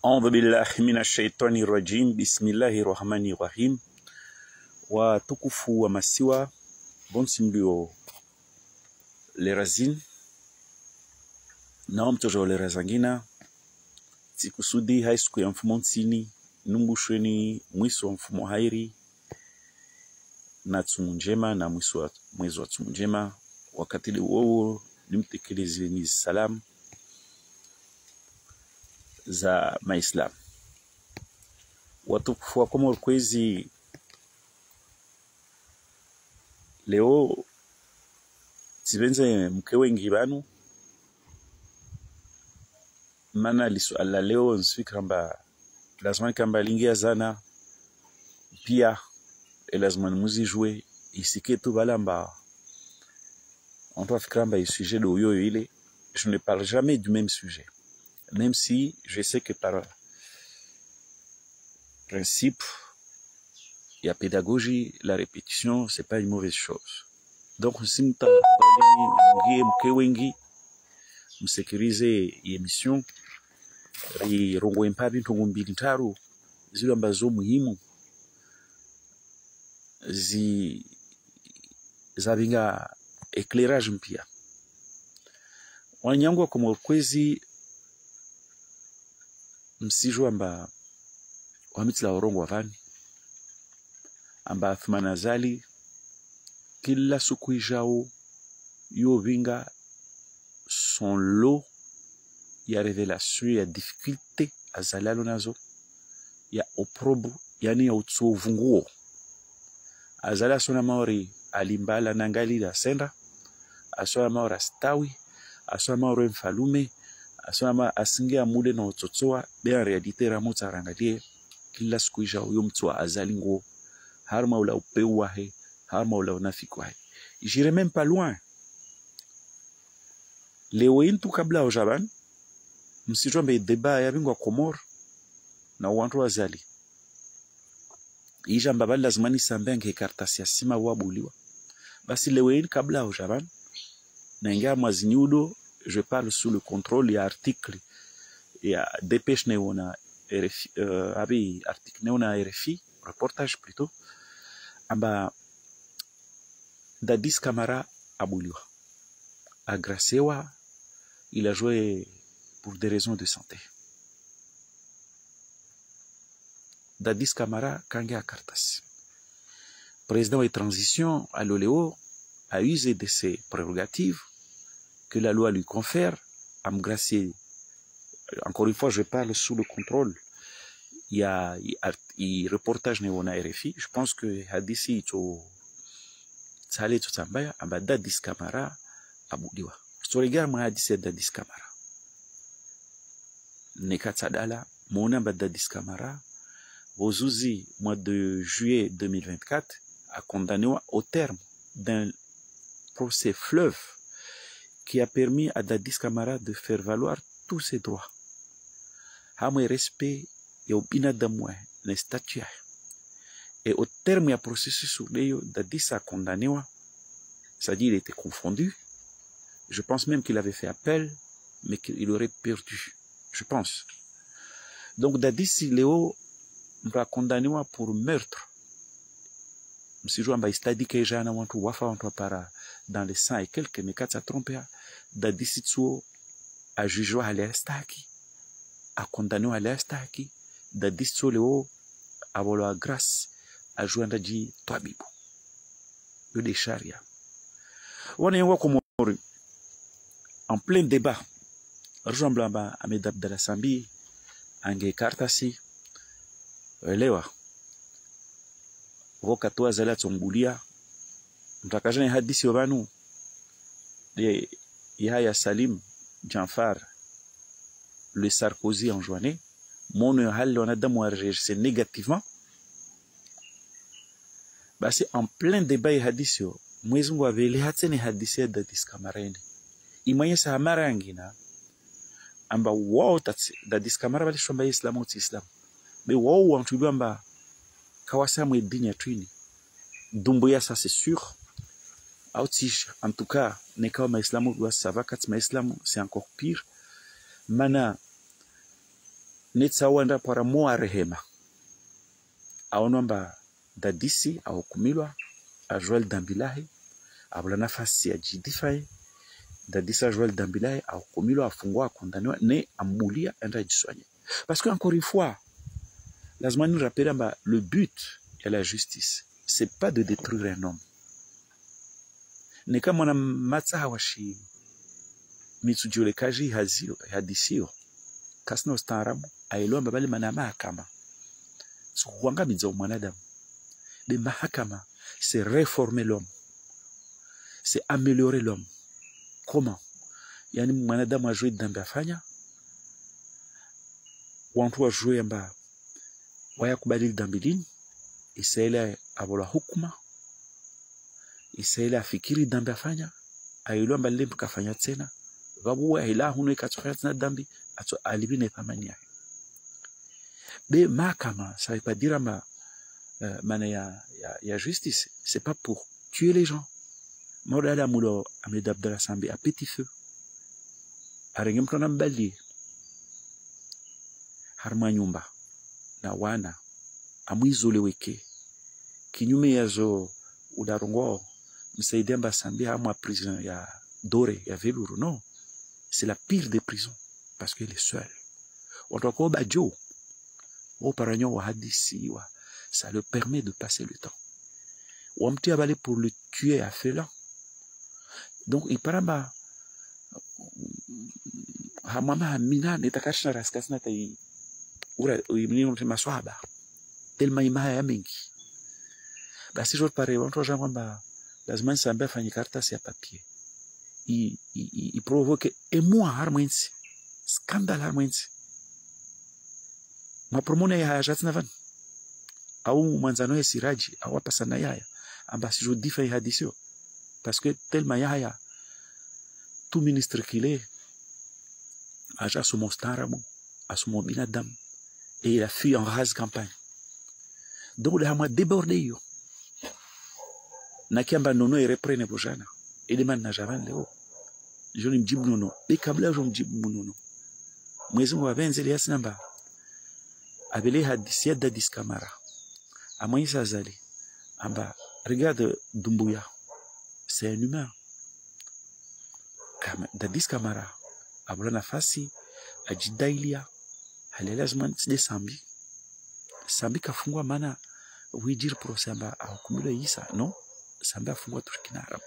أعوذ بالله من الشيطان الرجيم بسم الله الرحمن الرحيم watukufu wa masiwa bonsi mlio lerazin na mtojo lerazangina tikusudi high school ya mfumo nsini numbushweni mwiso wa mfumo hairi na tumunjema na mwiso wa tumunjema wakati huo nimtekelezeni salam za maislam watukufu wa Komoro kwezi. Leo tibenze mke wengi banu mana lisuala leo nsfikira mba lazima kamba lingia zana pia lazima muzijue isiketu balamba on doit fikira mba sujet de yo ile. Je ne parle jamais du même sujet, même si je sais que par principe il y a pédagogie, la répétition, c'est pas une mauvaise chose. Donc, si nous avons sécuriser l'émission, rongo empabi ntongo mbili ntaru zile ambazo muhimu zabinga éclairage mpya wanyango kama kwezi msijua amba wamitla orongo wavani amba athmana zali kila siku ijao yo vinga son lot ya révélation ya difficulté azalalo nazo ya oprobu yani ya utsovunguo azala sona maori alimbala nangali la senda asona maora stawi asona maori mfalume asona asingia mude na utotsoa bien réalité ramotsa rangalie kila siku ijao yo mtwa azalingo harma ula upewa he harma ula unafiki wahe. J'irai même pas loin. Leo intu kabla au jaban msijua mbe deba ya bingwa Komoro na wantu wazali ija mbaba lazimani sambenge kartasi ya sima wabuliwa basi leo in kabla au jaban na inga mwazinyudo. Je parle sous le contrôle ya article ya dépêche neona RFI abi article neona RFI reportage plutôt amba Dadis Camara abuliwa agracewa. Il a joué pour des raisons de santé. Dadis Camara kange akartas président de transition à l'Oléo a usé de ses prérogatives que la loi lui confère à me gracier. Encore une fois, je parle sous le contrôle. Il y a un reportage néona RFI. Je pense que hadisi ito tsale tutambaya amba Dadis Camara abuliwa. So regarde ma hadisi Dadis Camara. Nekatsadala mona amba Dadis Camara Bozuzi mois de juillet 2024 a condamné au terme d'un procès fleuve qui a permis à Dadis Camara de faire valoir tous ses droits. Hamwe respect ya ubinadamu na statut. Et au terme du processus, Dadis a condamné, c'est-à-dire il était confondu. Je pense même qu'il avait fait appel, mais qu'il aurait perdu. Je pense. Donc Dadis Léo va condamner pour meurtre. Si je vois stadi que j'ai un wafa para dans les 100 et quelques, mais quand ça trompe, Dadis a jugé à l'estaki, a condamné à l'estaki. Dadis Léo a volé grâce à joindre dit toi bibo yo de charia on est en plein débat ressemblant à Ahmed Abdallah Sambi ange kartasi elewa wakati zala tsombulia mtakajana hadisi wabanu de Yahya Salim Janfar le Sarkozy en journée mon hal on a réagi négativement. Basi en plein débat ya hadisio mwezi Mungu aveli hatene hadisi ya Dadis Camara ende imanye sa mara ngina amba wao Dadis Camara bali shomba Islam au Islam be wao wantu amba kawasa mwe dini ya twini dumbo ya ça c'est sûr autish en tout cas ne kama Islam doit ça va kat ma Islam c'est encore pire mana netsa wanda para moa rehema aonomba dadisi au kumilwa a Joel Dambilahi abula nafasi ya jidifai dadisa Joel Dambilahi au kumilwa afungwa kondaniwa ne ambulia enda jiswanye parce que encore une fois lazima nous rappeler le but de la justice c'est pas de détruire un homme ne kama na matsa hawashi mitsujule kaji hazio hadisio kasna ustaarabu ailomba bali mana mahakama so kuangamiza mwanadamu de mahakama c'est réformer l'homme c'est améliorer l'homme comment yani mwanadamu ajue dhambi afanya watu wajue amba waya kubadili dhambi lini isaile abola hukuma isaile afikiri dhambi afanya ailomba lile tukafanya tena babu ila huno ikatokea tena dhambi ato alibine thamani yake be mahakama ça veut pas dire mana ya justice c'est pas pour tuer les gens modala mulo Ahmed Abdallah Sambi à petit feu arengem tona mbali harma nyumba na wana amwizole weke kinyume yazo udarongo msaidia mba Sambi hamwa prison ya Dore ya Veluru non c'est la pire des prisons parce qu'elle est seule on doit ko bajo au paranyo wa hadisi wa ça le permet de passer le temps ou un petit avalé pour le tuer à feu donc il paramba hamama hamina netakashna raskasna tai ura imnino maswaba tellement ima ya mingi basi je pare on toja kwamba lazima Sambi afanye karatasi ya papier il provoque émoi harmwensi scandale harmwensi mapromone ya jatnavan au manzano ya siraji au pasana yaya ambasi je diffère hadisio parce que tellement yaya tout ministre qu'il est aja sous mon starabu asumo binadam et il a fui en rase campagne donc le hama débordé yo na kiamba nono et reprene bojana et demande na javan leo je ne mjibu nono et kabla je mjibu nono mwezi wa benzeli yasnamba abele hadisia Dadis Camara Amoïse Azali amba regarde Doumbouya c'est un humain Dadis Camara abula nafasi ajidailia halelazima tside Sambi kafungwa mana wijir procès amba ahukumiwa Isa non Sambi afungwa Turkina Arab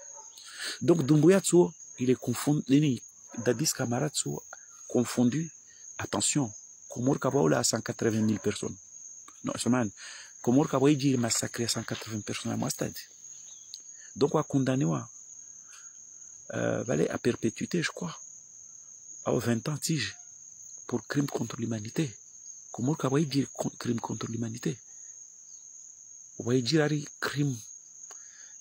donc Doumbouya tso il est confondu Dadis Camara tso confondu attention Komor Kabaoula à 180 000 personnes. Non, seulement, Komor Kabaoula il massacré à 180 personnes à Mouastad. Donc, on a condamné à perpétuité, je crois, à 20 ans tige pour crime contre l'humanité. Komor Kabaoula dit crime contre l'humanité. On va dire crime,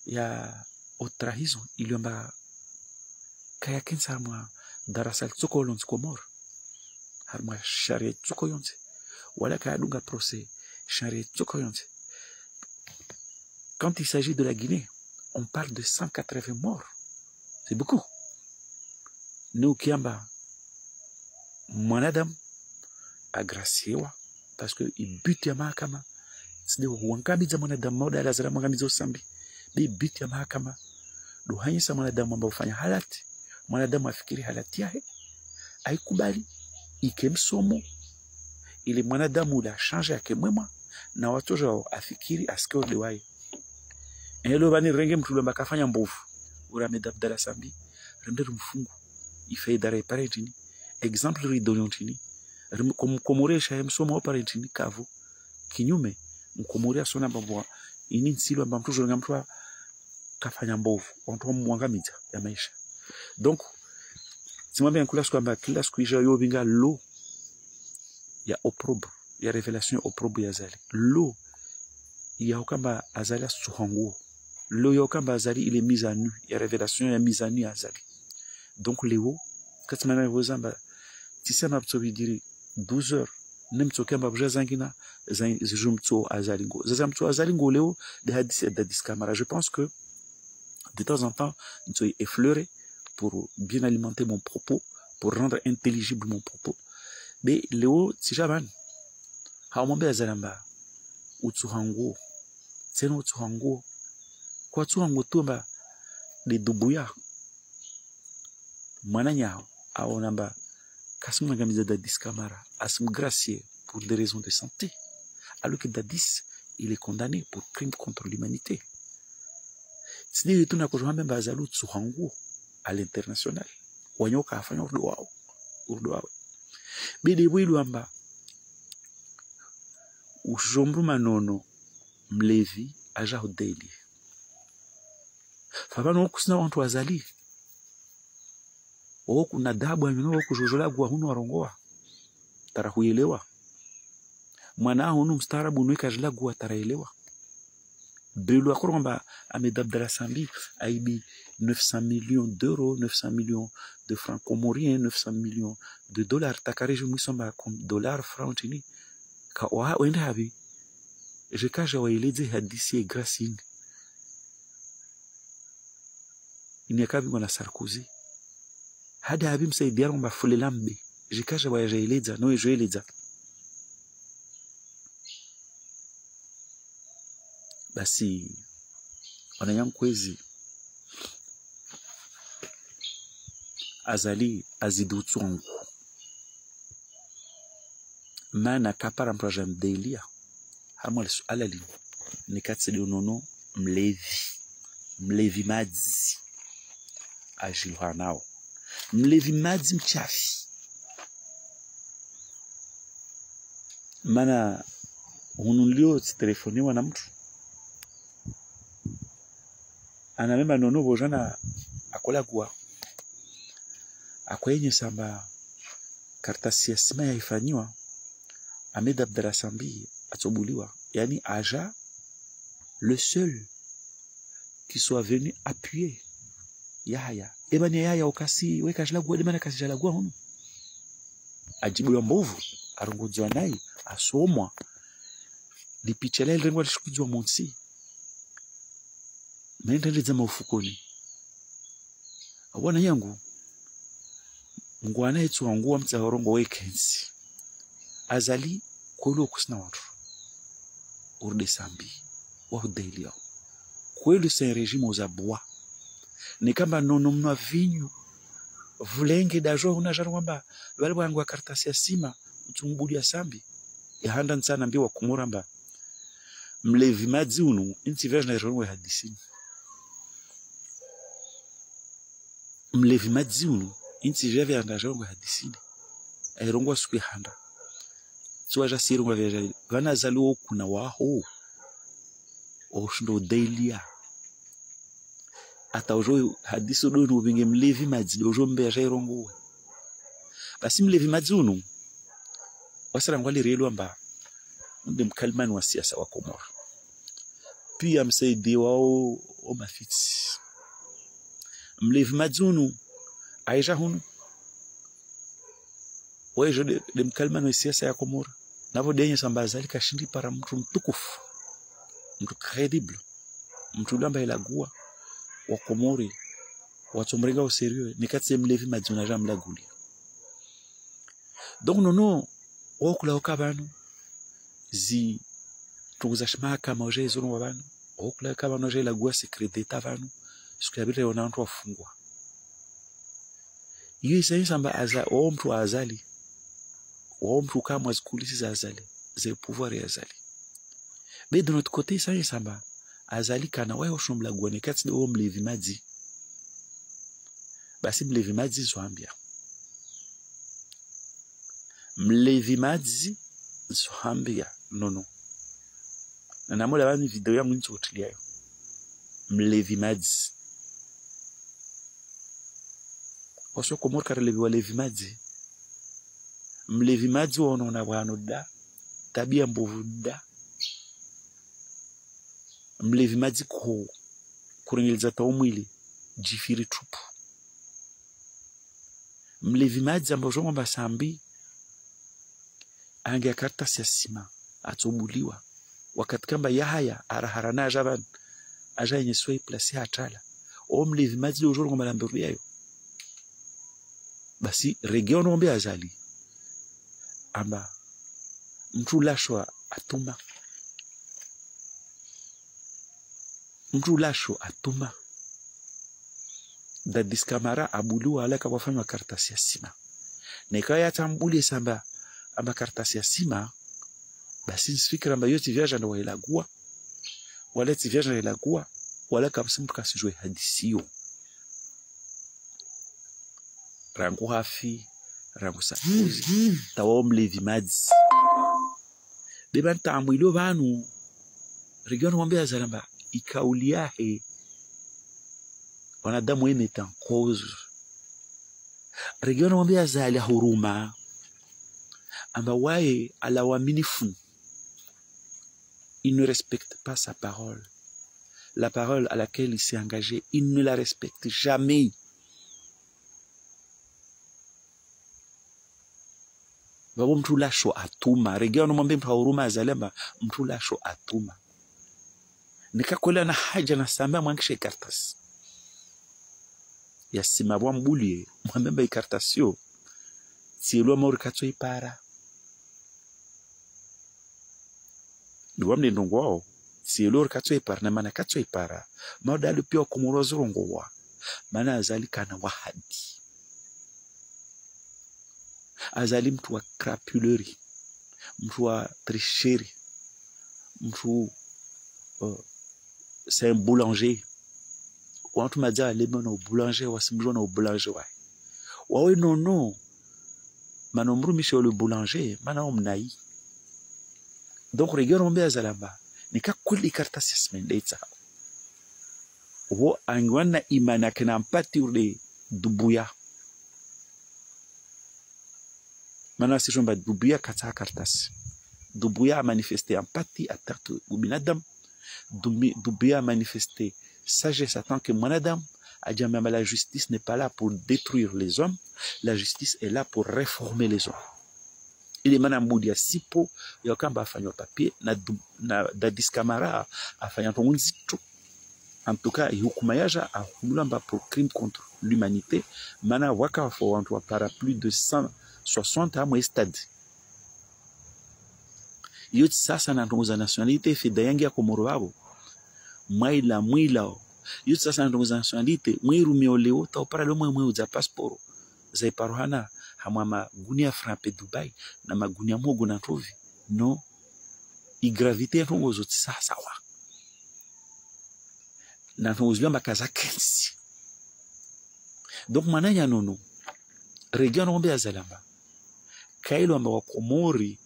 il y a au trahison, il y a kayakin sa moi darasal tsokolon Komor. Harma sharia tsuko yonse wala ka dunga procès sharia tsuko yonse. Quand il s'agit de la Guinée, on parle de 180 morts. C'est beaucoup. Nous kiamba mwanadam agrasiwa parce que il bute ya mahakama side wankamiza mwanadam moda lazima mwangamiza Sambi bi bute ya mahakama do hanyisa mwanadamu ambao ufanya halati mwanadamu afikiri halati yake aikubali ikemsomo ili mwanadamu la change yake mwema na watu jao afikiri asikao liwai elo bani renge mtu mbakafanya mbovu ura Ahmed Abdallah Sambi renderu mfungu ifaidare parentini exemple ridontini komoresha yemsomo parentini kavu kinyume mkomorea sona babwa ini nsilo mbamtu jonga mtu kafanya mbovu watu mwangamiza ya maisha donc simwambia nkula kwamba kila siku yo binga lo ya opprobre ya révélation opprobre ya Azali lo ya kamba Azali asuhangu lo ya kamba Azali il est mis à nu ya révélation ya mise à nu Azali donc Léo katimana vozamba tisema btsobi diri 12 heures nemtso kamba bjazangina zjumtso Azali ngo zazamtso Azali ngo Léo de hadith Dadis Camara. Je pense que de temps en temps nous sommes effleurés pour bien alimenter mon propos, pour rendre intelligible mon propos. Mais Léo Tijaman, hawamwambia Azalamba utsuhanguo tena utsuhanguo kwa tsuhanguo tumba de dubuya mwana nyao au namba kasum ngamiza Dadis Camara asum gracier pour des raisons de santé alors que Dadis il est condamné pour crime contre l'humanité. C'est tout na kujua memba Azalu tsuhanguo à l'international wanyoka afanya urdo wao bide bwilu amba ushombu manono mlevi aja hodeli fabano okusina wantu Azali oku na dabu amino okujojola gwa hunu warongoa tarahuelewa mwana hunu mstarabu nweka jila gwa taraelewa belu akoromba Ahmed Abdallah Sambi aibi 900 millions d'euros 900 millions de francs comoriens 900 millions de dollars takareje mwisomba comme dollars francs tini ka wa wende habi je kaja wa ileze hadisi gracine inyakabi mwana Sarkozy hada habi msaidia ngomba fulelambe je kaja wa ileza no je ileza basi wananyankwezi Azali azidutsungu mana kapara mprojem delia hamwale alali nikatsidi unono mlevi madzi ajilwa nao mlevi madzi mchafi mana hunulio telefoniwa na mtu anamemba nono bojana akola gwa akwenye samba kartasi ya sima yaifanywa Ahmed Abdallah Sambi atobuliwa yani aja le seul qui soit venu appuyer Yahya ebani Yahya ukasi weka jala gwa demana kasi jala gwa hono ajibu ya mbovu arongozwa naye asomwa lipichele rengo lishukizwa monsi mende zama ufukoni abona yangu ngwana yetu wangu mtsahorongo weekends Azali kwelo kusina watu urde Sambi wa hudelia kwelo c'est un régime aux abois ni kamba nono mna vinyu vulenge dajo unajaru kwamba wale wangu kartasi ya sima utumbuli ya Sambi ya handa nsana mbiwa kumuramba mlevi madzi unu inti verge na ronwe hadisini mlevi madzi unu inti jeve andajongo hadisini airongwa suku handa tsuwaja sirongwa veja vana Azali okuna waho oshindo delia ata ojo hadiso do no vinge mlevi madzi ojo mbeja irongwe basi mlevi madzi unu wasara ngwali relo amba nde mkalmani wa siasa wa Komoro pia msaidi wao o mafiti mlevi madzi unu aisha hunu wejo de mkalmani wa siasa ya Komoro navo denye samba Azali kashindi para mtu mtukufu mtu credible mtu lamba ilagua wa Komori watomrenga au sérieux nikatse mlevi madzi una jamla guli donc nono okula okabano zi tukuza shimaka maoje izono wabano okula kabano je lagua secret d'état vanu siku yabire ona watu wafungwa yeye samba aza o mtu Azali o mtu kama zikulisi za Azali ze pouvoir ya Azali mais de notre côté ça samba Azali kana wao oshombla gwane kati o mlevi madzi basi mlevi madzi zwambia mlevi madzi zwambia nono na namola bani video yangu nitsotilia mlevi madzi osho Komoro karelevi wa levi madzi mlevi madzi wonona bwano da tabia mbovu da mlevi madzi ko kurengeleza taumwili jifiri tupu mlevi madzi ambajo ngomba Sambi ange kartasi ya sima atobuliwa wakati kamba Yahya araharana ajaban aja yenye swai place hatala o mlevi madzi ojoro ngomba lamberu yayo basi region ombe Azali amba mtu lashwa atuma. Mtu lashwa atuma. Dadis Camara abuliwa alaka wafanywa karatasi ya sima. Na ikawa ya tambuli samba ama karatasi ya sima, basi nsifikira mba yoti viaja na wailagua, wala ti viaja na ilagua, wala kabisa mtu kasijwe hadisiyo. Rangu hafi, rangu sakuzi, tawa mlevi madzi. Beba ntamu ilo vanu, regionu wambia zalamba, ikauliahe, wanadamu wemeta en cause. Regionu wambia zali huruma, amba wae ala waminifu. Il ne respecte pas sa parole. La parole à laquelle il s'est engagé, il ne la respecte jamais. Babo mtu lasho atuma. Regionu mwambia mtu huruma azalamba, mtu lasho atuma. Nikakwela na haja na samba mwankishe kartas. Ya simabwa mbulie, mwambemba ikartasio. Tielua mauri katso ipara. Duwamne ndongwao. Tielua katso ipara na mana katso ipara. Maudali pia kumurozo rongowa. Mana azali kana wahadi. Azali mtu wa crapulerie. Mtu wa tricherie. Mtu... c'est un boulanger. Quand tu m'as dit aller au boulanger, ou c'est au boulanger, ouais. Ouais, non. Manombrou Michel le boulanger, manom naï. Donc, regarde, on va zalamba. Nika kuli karta sismen leitsa. Wo angwana imana kena mpati ule dubuya. Mana si jomba dubuya kata kartas. Dubuya a manifesté empathie à terre binadam. Dubuya a manifesté sagesse à tant que monadam. A dit même la justice n'est pas là pour détruire les hommes. La justice est là pour réformer les hommes. Il est madame Boudia sipo yokamba afanyo papier na Dadis Camara afanyo tongunzito. En tout cas, yukumayaja a humulamba pour crime contre l'humanité. Mana waka fo antwa para plus de 160 à mois stade. Yot sasa na tonguza nationalité fait dayangi ya Komoro babo. Mwila yot sasa na tonguza nationalité mwiru mioleo ta opara lo mwe uza passeport. Zai paruhana hamama gunia frappe Dubai na magunia mogo na trovi. Non. I gravité tongo zoti sasa wa. Na tonguza makaza kensi. Donc mananya nono. Region ombe azalamba. Kailo amba wa Komori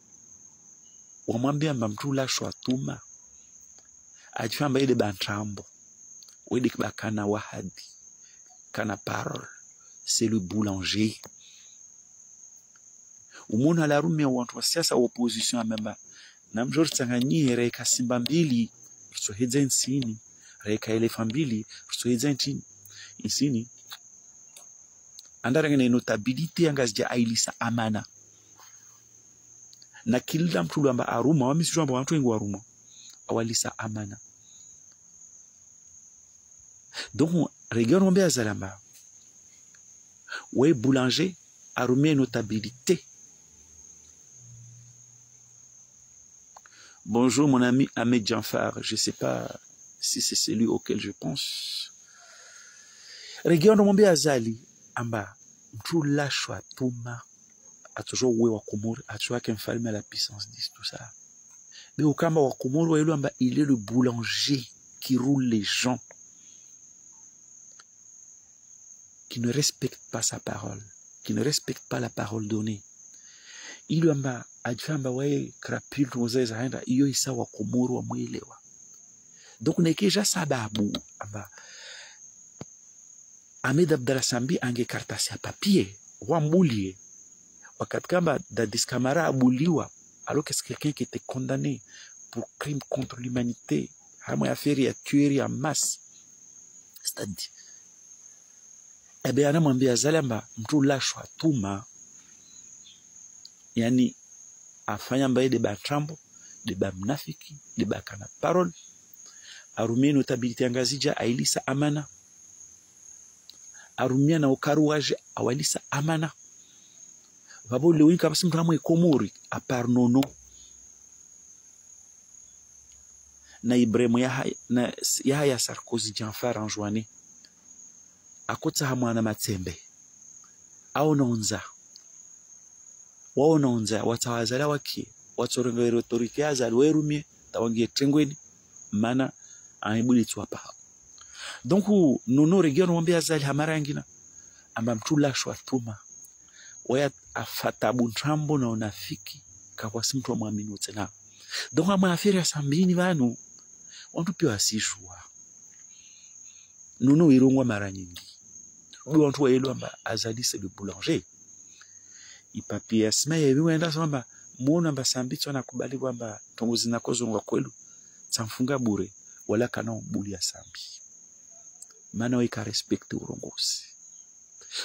wamwambia mba mtu lasho atuma. Ajifamba ile bantrambo. Wede kiba kana wahadi. Kana parole. C'est le boulanger. Umona la rume wantu wa siasa wa opposition amemba. Na mjori tsanganyi reika simba mbili. Ruso hedza insini. Reika elefa mbili. Ruso hedza insini. Andarangene notabilite angazija ailisa amana. Na kila mtu amba aruma wamisi jomba watu wengi waruma awalisa amana. Donc region ombe azalamba ouais boulanger arumé notabilité. Bonjour mon ami Ahmed Janfar, je sais pas si c'est celui auquel je pense. Region ombe azali amba mtu lashwa tuma. A toujours oué wa Komoro, a toujours qu'un mfalme à la puissance 10, tout ça. Mais au Kamba wa Komoro, il est le boulanger qui roule les gens, qui ne respecte pas sa parole, qui ne respecte pas la parole donnée. Il amba adfamba ouais krapil rozeza henda iyo isa wa Komoro wa mwelewa. Donc nekeja sababu amba Ahmed Abdallah Sambi ange kartasi ya papier wa mbulie. Wakati kamba Dadis Camara abuliwa, alors que c'est quelqu'un qui était condamné pour crime contre l'humanité, hamwe affaire ya tuerie en masse. C'est-à-dire, eh bien, anamwambia zalamba mtu lashwa tuma, yani afanya mbaye deba trambo, deba mnafiki, deba kana parole, arumie notabilité angazija ailisa amana, arumia na ukaruwaje awalisa amana. Vabo lewin kabisa mtu amwe Komori a part nono na Ibrahim ya Sarkozy Janfar anjwani akotsa hamwana matsembe au naunza wao naunza watawazala waki watsorenga autorite azali werumie tawangie tengweni mana aibuli tswapa donc nono region wambia azali hamara ngina amba mtula shwa tuma waya afata buntrambo na unafiki kwa simtu muamini tena donc ama afiri ya sambini vanu wantu pia asijua nono irongwa mara nyingi wantu waelo amba azali c'est le boulanger ipapi asma yebiwenda samba muona amba sambitso anakubali kwamba tongozi nakozongwa kwelu tsamfunga bure wala kana ubuli ya sambi mana weka respect urongozi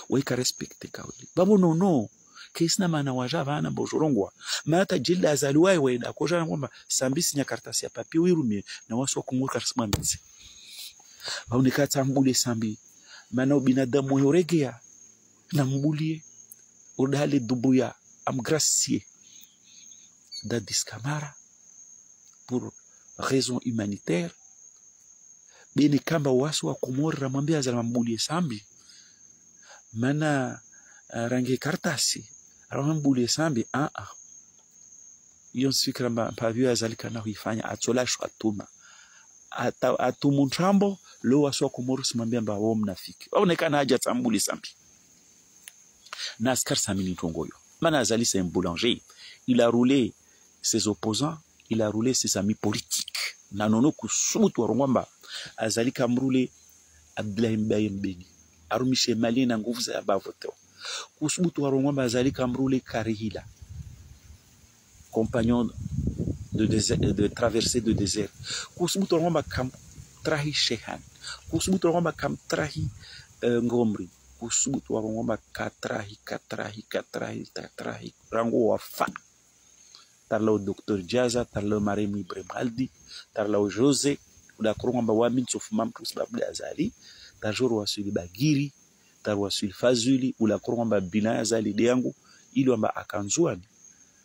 weka respect kauli babu nono kisna mana waja bana bojorongwa mata jilla azaliwa wenda koja kwamba sambi sinya kartasi ya papi wirumie na waso kumurka rismamizi bauneka tambule sambi mana binadamu yoregea na mbulie udali dubuya am gracier Dadis Camara pour raison humanitaire bini kamba wasu wa Komori ramwambia za mambulie sambi mana rangi kartasi rambulie sambi yon sikra mpavio azalika na huifanya atsolasho atuma atumu ntrambo lo wasu wa Komori simwambia mba wao mnafiki waonekana haja tambuli sambi na askar samini tongoyo mana azali c'est un boulanger il a roulé ses opposants, il a roulé ses amis politiques. Nanono kusubutu warongwamba azali kamrule Abdelahi Mbayembeni. Arumishe mali na nguvu za bavoto. Kusubutu warongwamba azali kamrule Karihila. Compagnon de traversée de désert. Kusubutu warongwamba kam trahi Shehan. Kusubutu warongwamba kam trahi Ngomri. Kusubutu warongwamba katrahi. Rango wafa. Tarla o Dr. Jaza, tarla o Maremi Bremaldi, tarla o Jose, uda kurungamba wamin sofumam tous babli azali, tarjoro wasuli bagiri, tar wasuli fazuli, uda kurungamba bila azali deyangu, ili wamba akanzuani,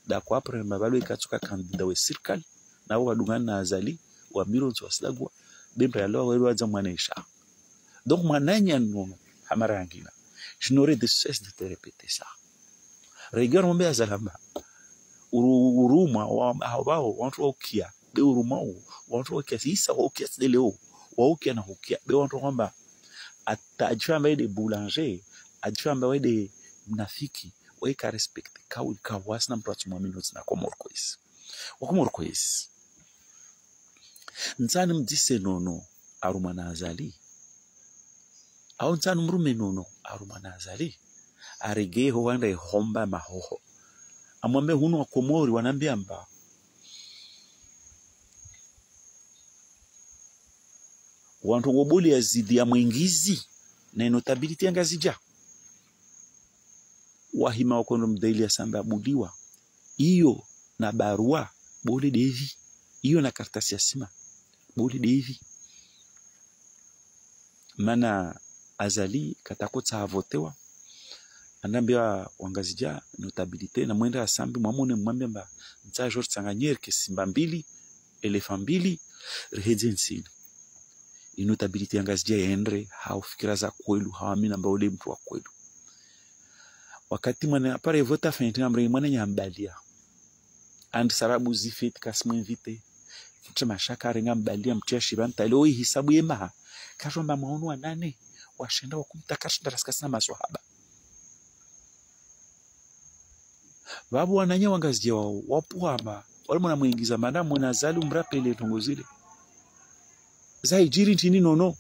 da kwa apre mbabalo ikatuka kandida we sirkal, na wadungana na azali, wa miron swaslagwa, bempa ya loa weru adza mwanesha. Donc mwananya nono, hamara angina. Je n'aurais de cesse de te répéter ça. Regarde mon bé azalamba. Uruma wao watu wakia be uruma watu wakia sisa wakia leo wakia na wakia be watu kwamba atajamba de boulanger ajamba de mnafiki weka respect kauli kawasna mtu atumwamini na komorkois wakomorkois nsani mdise nono aruma na azali au nsani mrume nono aruma na azali arege ho wanda homba mahoho amwambia hunu wa Komori wanambia mba wantu woboli ya zidi ya mwingizi na inotability ya ngazija wahima wakondo mdaili ya samba abudiwa iyo na barua boli devi iyo na kartasi ya sima boli devi mana azali katakota havotewa anambia wangazija notabilité na mwenda asambi mwamone mwambia mba nta George Tsanganyeri ke simba mbili elephant mbili rehejensi inotabilité yangazija yendre haufikira za kwelu hawamina mba ule mtu wa kwelu wakati mwana apare vota fenti namre mwana nyambalia and sarabu zifit kasmu invite mtema shaka renga mbalia mtia shibanta leo hisabu yema kashomba maono wa nane washenda wakumtakashinda raskasina maswahaba babu wananya wangazije wao wapuhama wale mwana muingiza madamu mwana zali mrapele tongozile zaijiri ntini nono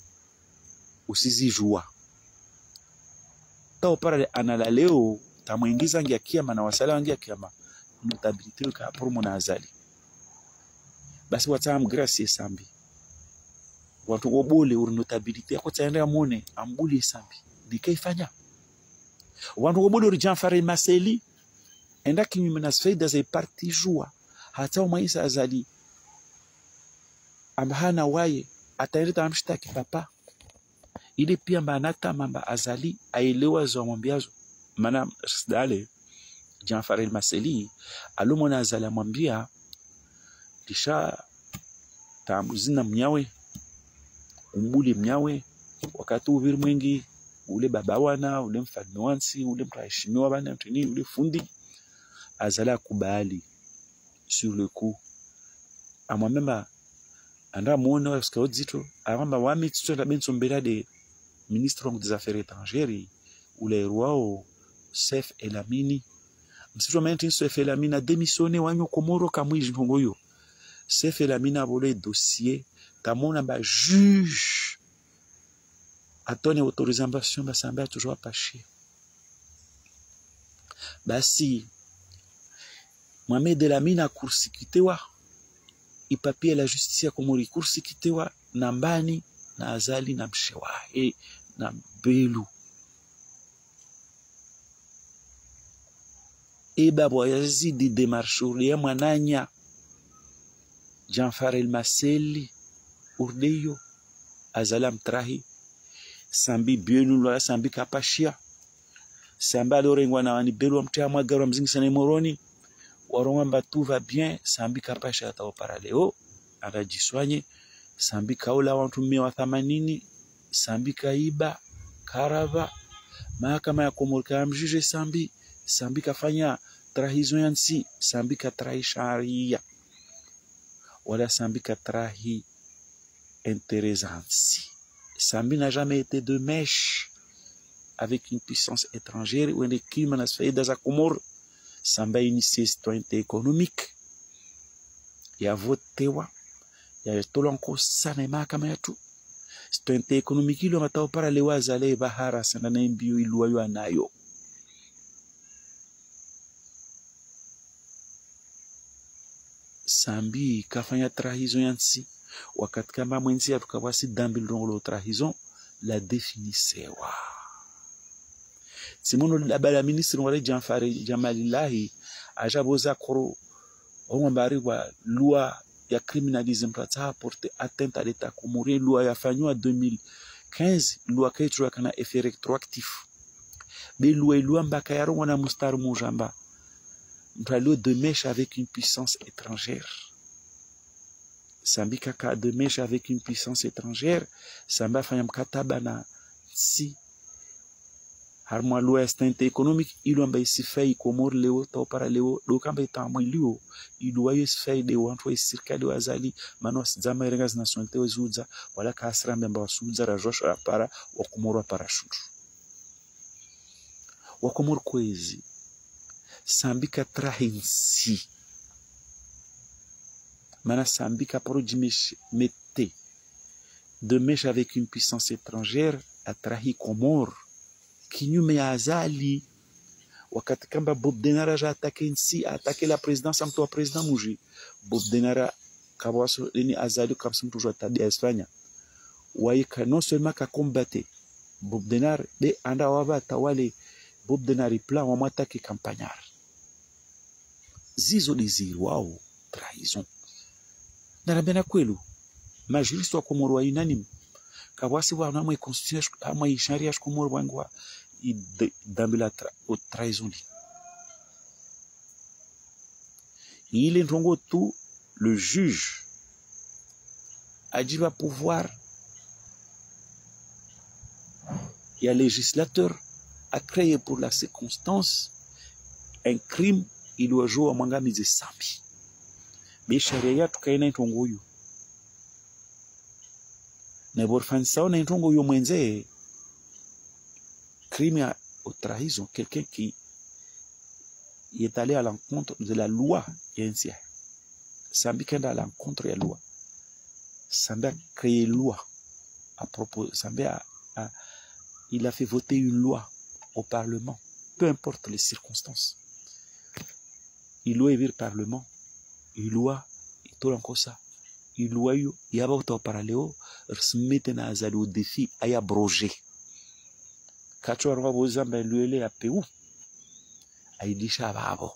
usizijua tao parale anala leo tamuingiza ngia kiama na wasala ngia kiama notabilité ka pour mwana azali basi watam gracie sambi watu wobole uri notabilité ko tsaenda mone ambuli sambi dikaifanya watu wobole uri Janfar Maseli enda kinyume na faida za parti jua hata umaisa azali ambahana waye ataenda amshtaki papa ile pia mbanata mamba azali aelewa za mwambiazo maana sidale Janfar Maseli alomona azali amwambia kisha tamuzina mnyawe umbule mnyawe wakati uviri mwingi ule baba wana ule mfalme wansi ule mraheshimiwa bana mtini ule fundi azala kubali sur le coup amwambia anda muone wa skaudzito amwambia wami tso la benso mbela de ministre des affaires étrangères ule ruao Seif Elamini msito menti Seif Elamini a démissionné wanyo Komoro kamwiji ngongoyo Seif Elamini a volé dossier kamona ba juge atone autorisation basamba toujours pas chier basi Mohamed Elamini a kursikitewa ipapie la justice ya Komori kursikitewa na mbani na azali na mshewahe na belu eba boyazidi démarche ya mwananya Janfar El Maseli urdeyo azalam trahi sambi belu la sambi kapashia samba lorengwa na wani belu mtia mwagaro mzingi sana moroni warongamba tout va bien sambi kapashia ata paraleo anajiswanye sambi kaula watu 180 sambi kaiba karava mahakama ya Komoro kamjuje sambi kafanya trahison yansi sambi katrahi sharia wala sambi katrahi intéressant. Sambi n'a jamais été de mèche avec une puissance étrangère ou un crime n'a fait dans la Comore. Sambi a initié citoyenneté économique. Il y a voté wa. Il y a tout l'enco sanema kama ya tu. Citoyenneté économique ilo matao para lewa zale bahara sanana mbio iluwa yu anayo. Sambi kafanya trahison yansi. Wakati kama mwenzi atukawasi dambi longo trahison la définissewa simono la ministre wale Janfar Jamalilahi ajaboza koro ongambari wa loi ya criminaliser mprata porter atteinte à l'état comorien loi ya fanywa 2015 loi kaitwa kana effet rétroactif be loi mbaka ya rongo na mustar mujamba mpralo de mèche avec une puissance étrangère. Sambi kaka de mèche avec une puissance étrangère, Samba fanya mkataba na si harmwa l'ouest économique, il amba isifai Komoro leo tao para leo do kamba itamwe leo ilu wayo isifai de wantu wa isirikali wazali mano zama irenga nationalité wazuza wala kasra mbemba wasuza rajosha para wa Komoro para shuru wa Komoro kwezi Sambi katrahinsi Mana Sambi kaporoji mette de mèche avec une puissance étrangère a trahi Komoro kinyume ya azali wakati kamba Bob Denara ja attaqué la présidence amtoa président muji Bob Denara kawaso ni azali comme ça toujours tabia Espagne waika non seulement ka combattre Bob Denara de anda waba tawale Bob Denara plan wa mataki campagnard zizo désir wao trahison narabena kwelu majuriste wa Komoro wa unanime kawasi wa na mwe constitution ama sharia Komoro wangwa dambila trahison il est ndongo tout le juge a dit va pouvoir et le législateur a créé pour la circonstance un crime il doit jouer à mangamize sambi be sharia tukaina ndongo yu na borfansa na ndongo yu mwenze crime au trahison, quelqu'un qui est allé à l'encontre de la loi, Sambi qui est à l'encontre de la loi. Sambi a créé une loi à propos. Sambi il a fait voter une loi au Parlement, peu importe les circonstances. Il doit y Parlement, il doit y tout encore ça. Il doit y avoir au parallèle, se mettre au défi à y abroger. Kachorwa bozamba luele apeu aidisha babo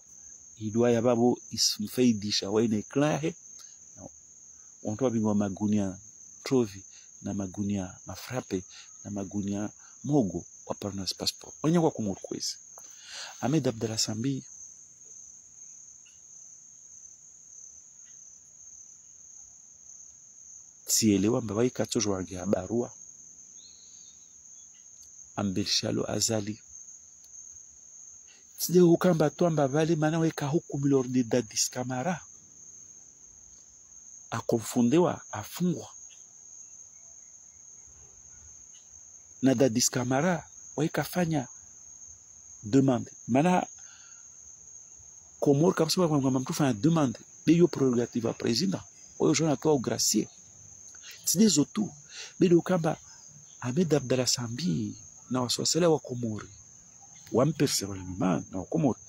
idwa ya babo ismfaidisha waine klahe no onto bingwa magunia trovi na magunia mafrape na magunia mogo wa parnas passport onye kwa Komoro kwezi Ahmed Abdallah Sambi tielewa mba waikato wangia barua ambelshalo azali tide ukamba twamba vale mana weka hukumu lorde Dadis Camara akonfundewa afungwa na Dadis Camara waikafanya demande mana Comore kabisa kwa mtu fanya demande beyo prerogative president oyo jona to gracier tide zotu bedo kamba Ahmed Abdallah Sambi na waswasele wa Komori wampersonellement na Komori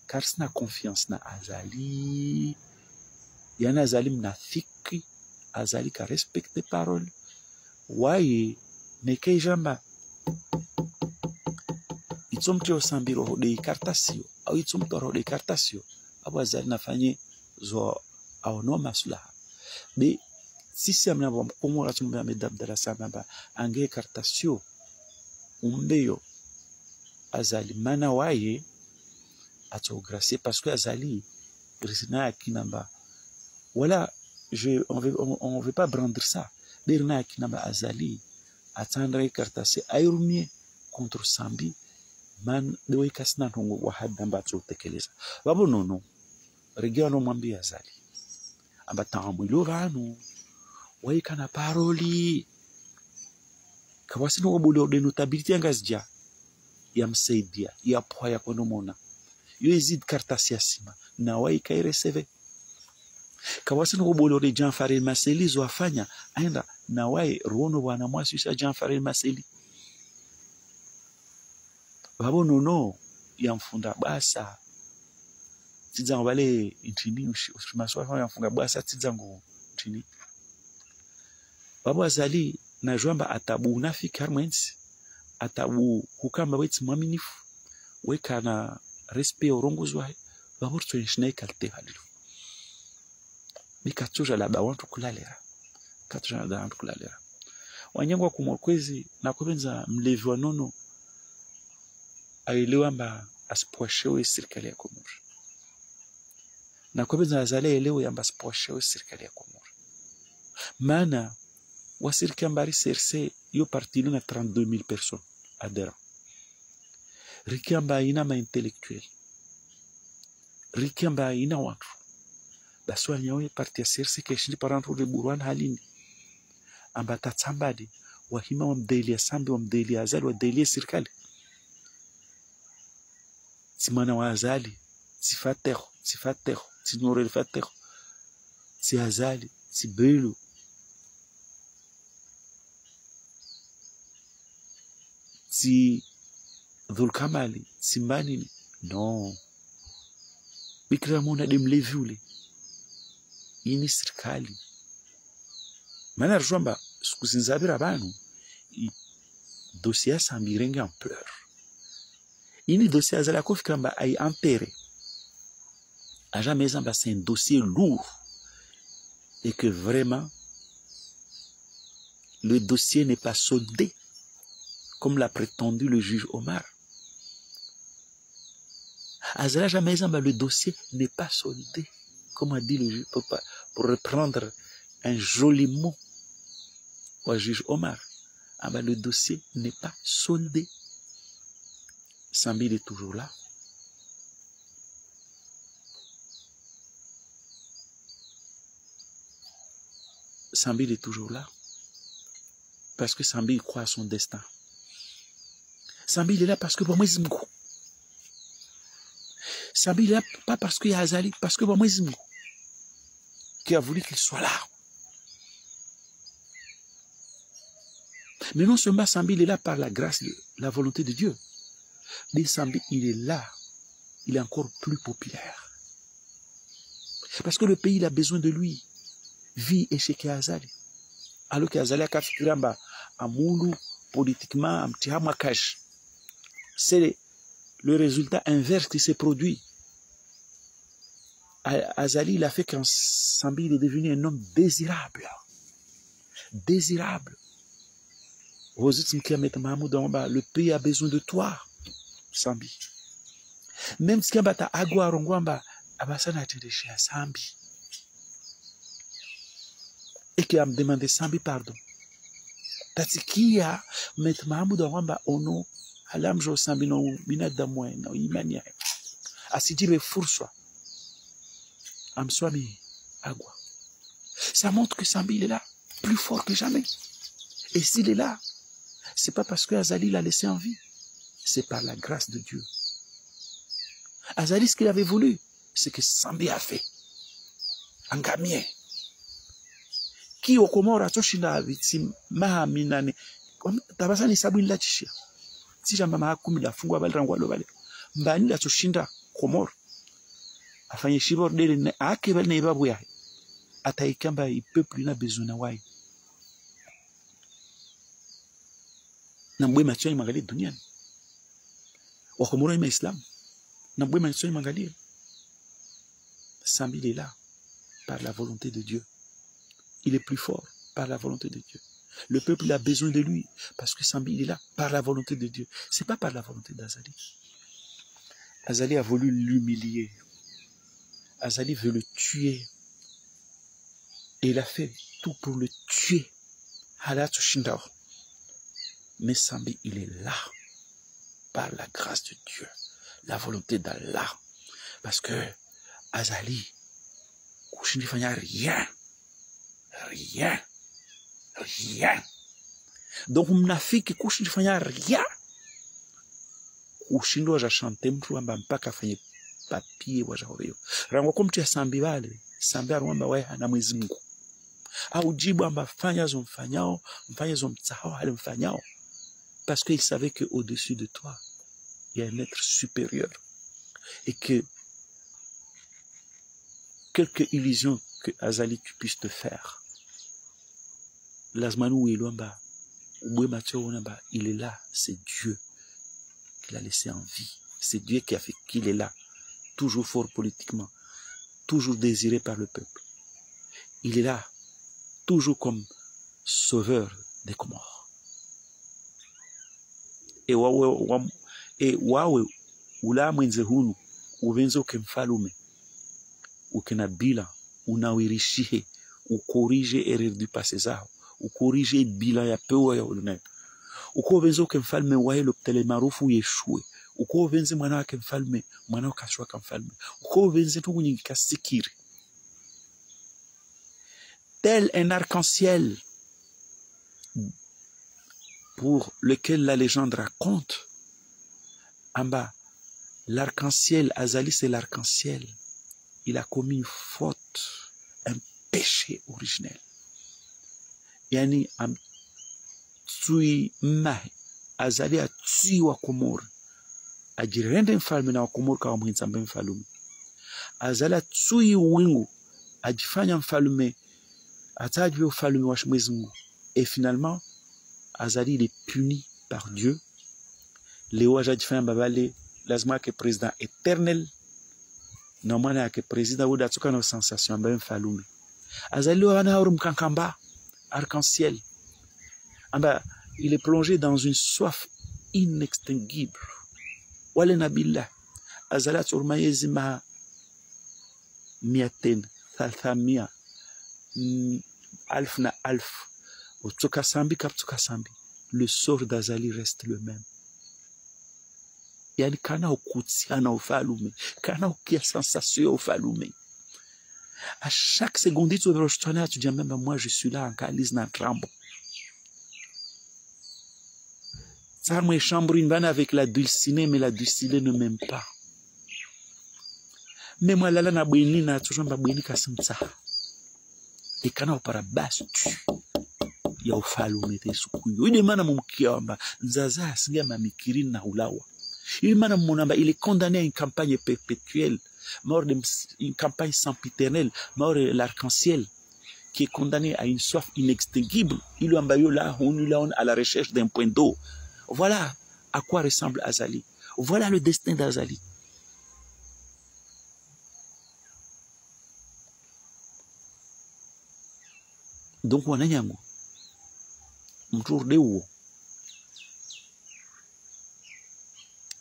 car sina confiance na azali yana azali mnafiki azali ka respecte parole waye neke jamba itsomtio Sambiro de cartasio au itsomtoro de cartasio abo azali nafanye zo aono maslaha be sisi amna wa Komori atumbe Ahmed Abdallah Sambi ange cartasio umbeyo azali mana waye ato gracier parce que azali risina kinamba voilà on veut pas brandir ça berna kinamba azali atandre kartase ayrumie contre Sambi man dewe kasina ntongo wahad namba tsotekeleza babo nono regano mwambie azali amba tamwilo vanu waye kana paroli kawasino obulo de notabilité ngazja yamsaidia yapwa yakonomona yo ezid kartasi asima na waika ireceve kawasino obulo de Jean Farel Maseli zo afanya aenda na wae ruono bwana mwasi sa Jean Farel Maseli babo nono yamfunda basa tidzango bale intini ushimaswa yamfunga basa tidzango intini babo azali na jwamba atabu unafiki harmwensi atabu hukamba wetsi mwaminifu weka na respect orongozi wae baburto nshine kalte halilu mikatuja la bawantu kulalera katuja la bawantu kulalera wanyangwa kumorkwezi na kubenza mlevi wa nono aelewa mba asiposhewe serikali ya Komori na kubenza azale elewe yamba asiposhewe serikali ya Komori maana wasirika mbari serse yo partili na 32,000 personnes adhérents rikamba ina ma intellectuel rikamba ina watu baswa nyawe parti ya serse keshini parantu de Buruan halini amba tatsambadi wahima wa mdeli ya Sambi wa mdeli ya azali wa mdeli ya serikali simana wa azali sifatero sinore fatero si azali si belu si Dhulkamali simbani no bikira mona demlevi ule ini serikali mana rjomba sikuzinzabira banu dossier Sambi renga en pleurs ini dossier azala kofika mba ay enterré à jamais amba c'est un dossier lourd et que vraiment le dossier n'est pas soldé comme l'a prétendu le juge Omar. Azala jamais le dossier n'est pas soldé, comme a dit le juge, pour reprendre un joli mot au juge Omar. Le dossier n'est pas soldé. Sambi est toujours là. Sambi est toujours là. Parce que Sambi croit à son destin. Sambi il est là parce que pour moi c'est Mkou. Sambi il est là pas parce qu'il y a Azali, parce que pour moi c'est Mkou qui a voulu qu'il soit là. Mais non seulement Sambi il est là par la grâce, la volonté de Dieu, mais Sambi il est là, il est encore plus populaire. Parce que le pays il a besoin de lui. Vie et chez Azali. Alors qu'Azali a kafikiramba amulu politiquement amtihama cash. C'est le résultat inverse qui s'est produit. Azali, il a fait qu'en Sambi, il est devenu un homme désirable. Désirable. Le pays a besoin de toi, Sambi. Même si tu agua rongwamba, abasana te chez Sambi. et qui a demandé Sambi pardon. Tatikia met Mahamudu wamba ono alamjo Sambi no binadamu na imani yake asijire fursa amswami agua. Ça montre que Sambi il est là plus fort que jamais. Et s'il est là, c'est pas parce que Azali l'a laissé en vie, c'est par la grâce de Dieu. Azali, ce qu'il avait voulu, c'est que Sambi a fait. Angamie. Qui au Komora toshinda aviti mahaminane. Tabasani sabu ila tishia. Si jamba mahakumi la fungwa bali rangwa lo bali. Mbani la toshinda Komora. Afanye shibor dele ne ake bali na ibabu yahe. Ataikamba i peuple na besoin wai. Na mbwe machoni mangalie duniani. Wa Komora ima Islam. Na mbwe machoni mangalie. Sambi il est là par la volonté de Dieu. Il est plus fort par la volonté de Dieu. Le peuple a besoin de lui parce que Sambi il est là par la volonté de Dieu. C'est pas par la volonté d'Azali. Azali a voulu l'humilier. Azali veut le tuer. Et il a fait tout pour le tuer. Mais Sambi il est là par la grâce de Dieu. La volonté d'Allah. Parce que Azali, il ne fait rien. Rien. Rien. Donc, mnafiki kushifanya rien. Kushindwa ja chante mtu amba mpaka afanye papier wa jahoyo. Rango kumtia Sambi wale. Sambi arwamba wae na Mwenyezi Mungu. Au jibu amba fanya zo mfanyao, mfanya zo mtsahao hali mfanyao. Parce qu'il savait que au-dessus de toi, il y a un être supérieur. Et que quelque illusion que Azali tu puisses te faire. Lazmanou Ilwamba, il est là, c'est Dieu qui l'a laissé en vie. C'est Dieu qui a fait qu'il est là, toujours fort politiquement, toujours désiré par le peuple. Il est là, toujours sauveur des Comores. Et wawe ula mwenze hunu uvenzo kemfalume ukenabila unawirishie ukorije erreur du passé zao ukorije bila ya pewa ya ulimwengu uko venzo kemfalme wae loptele maarufu yeshue uko venze mwana wake mfalme mwana wakashwa kamfalme uko venze tungu nyingi kasikiri tel un arc-en-ciel pour lequel la légende raconte en bas l'arc-en-ciel Azali c'est l'arc-en-ciel il a commis une faute un péché originel yani tsui mahi Azali a tsui wa Komoro ajirende mfalme na wa Komoro kawa mhinsambe mfalume Azali a tsui wingu ajifanya mfalume atajwe ufalume wa Mwenyezi Mungu et finalement Azali il est puni par Dieu leo ajifanya babale lazima ke président éternel na maana yake président woda tuka na sensation ambaye mfalume Azali wana hauru mkankamba arc-en-ciel. Il est plongé dans une soif inextinguible. Wale nabillah. Azalat urmayezi ma miaten, thalthamia, alf na alf. Utuka sambi kaptuka sambi. Le sort d'Azali reste le même. Yani kana ukutsiana ufalume, kana ukia sensation ufalume. À chaque seconde, tu dis même moi je suis là en calice dans trambo. Ça me chambre une vanne avec la dulcinée, mais la dulcinée ne m'aime pas. Mais moi là na bwini na toujours ba bwini kasimtsa. Et kana opara bastu ya ufalume te sukuyo. Ile mana mumkia amba nzaza asinga mamikiri na ulawa. Ile mana munamba il est condamné à une campagne perpétuelle. Mort d'une campagne sempiternelle, mort de l'arc-en-ciel, qui est condamné à une soif inextinguible. Il a là, on à la recherche d'un point d'eau. Voilà à quoi ressemble Azali. Voilà le destin d'Azali. Donc, on a un jour de où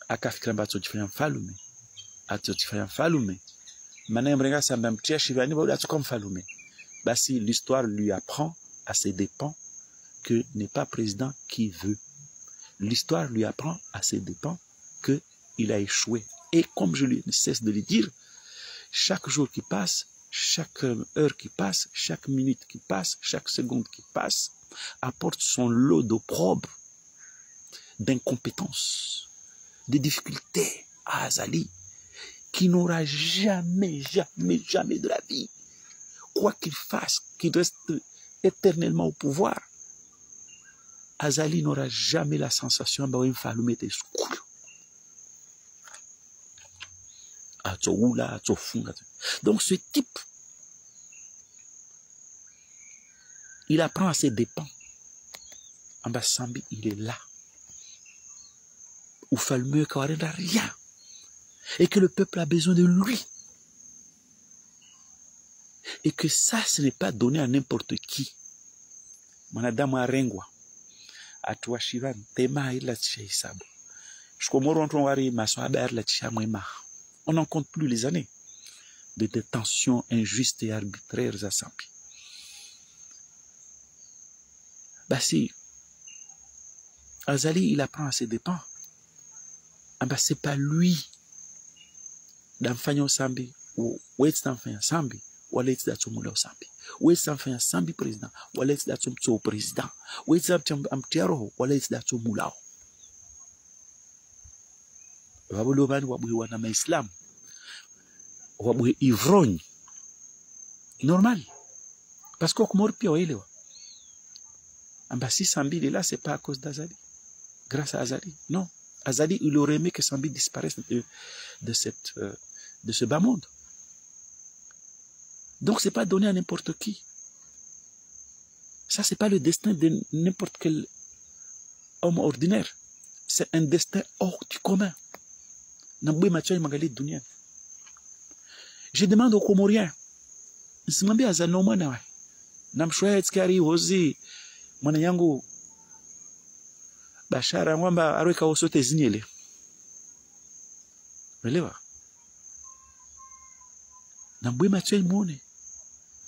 à Kafikran tu falume. Atotifanya mfalume maana mrenga samba mtia shivani bado atuko mfalume bah si l'histoire lui apprend à ses dépens que n'est pas président qui veut. L'histoire lui apprend à ses dépens qu'il a échoué. Et comme je ne cesse de le dire, chaque jour qui passe, chaque heure qui passe, chaque minute qui passe, chaque seconde qui passe, apporte son lot d'opprobre, d'incompétence, de difficultés à Azali, qui n'aura jamais, jamais, jamais de la vie, quoi qu'il fasse, qu'il reste éternellement au pouvoir, Azali n'aura jamais la sensation de donc ce type, il apprend à ses dépens. Sambi, il est là. Ou fait mieux qu'il n'y a rien. Et que le peuple a besoin de lui. Et que ça, ce n'est pas donné à n'importe qui. Manadamu arengwa. Atua shiva tema ila tshisabu. On n'en compte plus les années de détention injuste et arbitraires à Sambi. Bah si Azali, il apprend à ses dépens. Ah bah c'est pas lui d'enfant Sambi ou est d'enfant Sambi ou est d'atsumula Sambi ou est d'enfant Sambi président ou est d'atsumto président ou est d'amtiaro ou est d'atsumula. Wabulobani wabuhi na Islam wabuhi ivrogne normal parce que comme pio ile wa amba si Sambi il est là c'est pas à cause d'Azali, grâce à Azali, non. Azali il aurait aimé que Sambi disparaisse de ce bas monde. Donc c'est pas donné à n'importe qui. Ça c'est pas le destin de n'importe quel homme ordinaire, c'est un destin hors du commun. Je demande aux Comoriens, Nsimambi azano mwana wa. Namshwaya etskari hozi mwana yangu Bashara ngwamba arweka osote zinyele. Umeelewa? Nambwe matchai muone.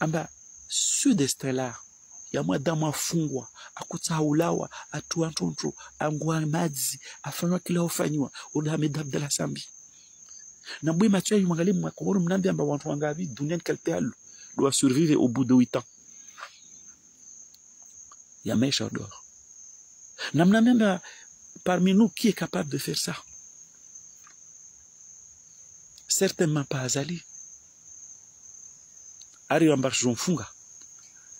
Amba ce destin là ya mwadama afungwa, akutaulawa, atuantonto, angwa madzi, afanywa kila ofanywa, Mohamed Abdallah Sambi. Na bwe mathieu mwangalie mwakoro mnambi amba wantu wangavi duniani kaltealo doit survivre au bout de 8 ans. Ya maisha d'or. Na mnambi parmi nous qui est capable de faire ça? Certainement pas Azali. Ari ambarjon funga.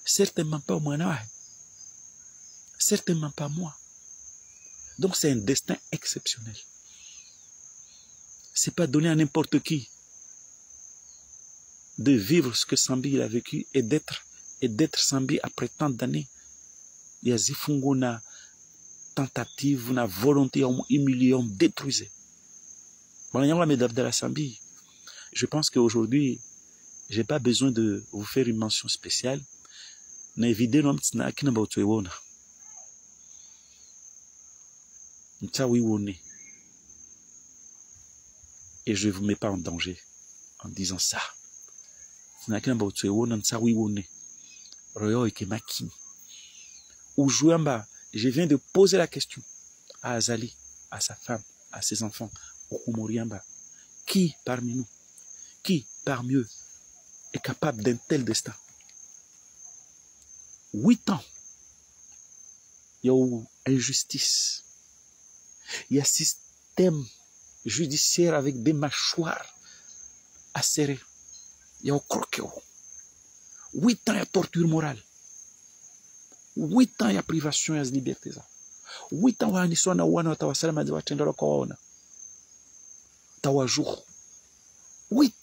Certainement pas Manawa. Certainement pas moi. Donc c'est un destin exceptionnel. C'est pas donné à n'importe qui de vivre ce que Sambi a vécu et d'être Sambi après tant d'années. Il y a zifunguna tentative, une volonté, humilier, détruire. Je pense qu'aujourd'hui, j'ai pas besoin de vous faire une mention spéciale. Et je ne vous mets pas en danger en disant ça. Je viens de poser la question à Azali, à sa femme, à ses enfants, au Komoriamba. Qui parmi nous, qui parmi eux est capable d'un tel destin? 8 ans, il y a eu injustice. Il y a un système judiciaire avec des mâchoires acérées. Il y a eu croquet. 8 ans, il y a torture morale. 8 ans, il y a privation de liberté. 8 ans, il y a une histoire de 8 ans,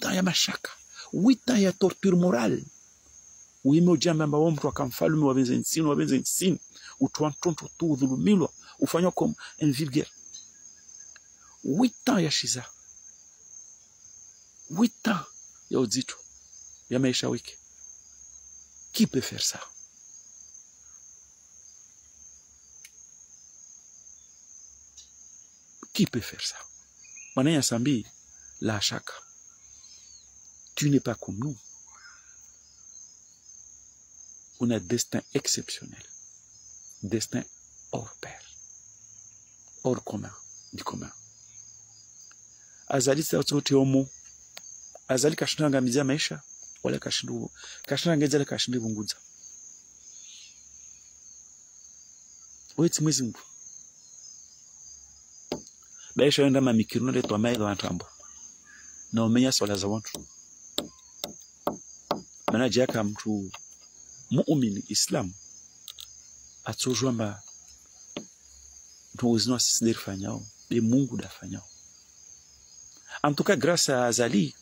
il y a machaka. 8 ans, il y a torture morale. Akamfalume wabenza insini utuantonto tu udhulumilwa ufanywa comme un vulgaire. 8 ans ya shiza, 8 ans ya uzito ya maisha wiki. Qui peut faire ça? Qui peut faire ça? Manaya Sambi, la chaka. Tu n'es pas comme nous. on a destin exceptionnel. Destin hors pair. Hors commun. Du commun. Azali sauti omo. Azali kashinda ngamizia maisha. Wala kashinda ngezele kashinda bunguza. Wait mwezi mbu. Baisha yenda mamikirino letu wa mailo antambo. Na umenya swala za watu. Manaji yaka mtu muumini Islam atojua mba tuwezino asisideri fanyao be Mungu da fanyao. En tout cas, grâce à Azali,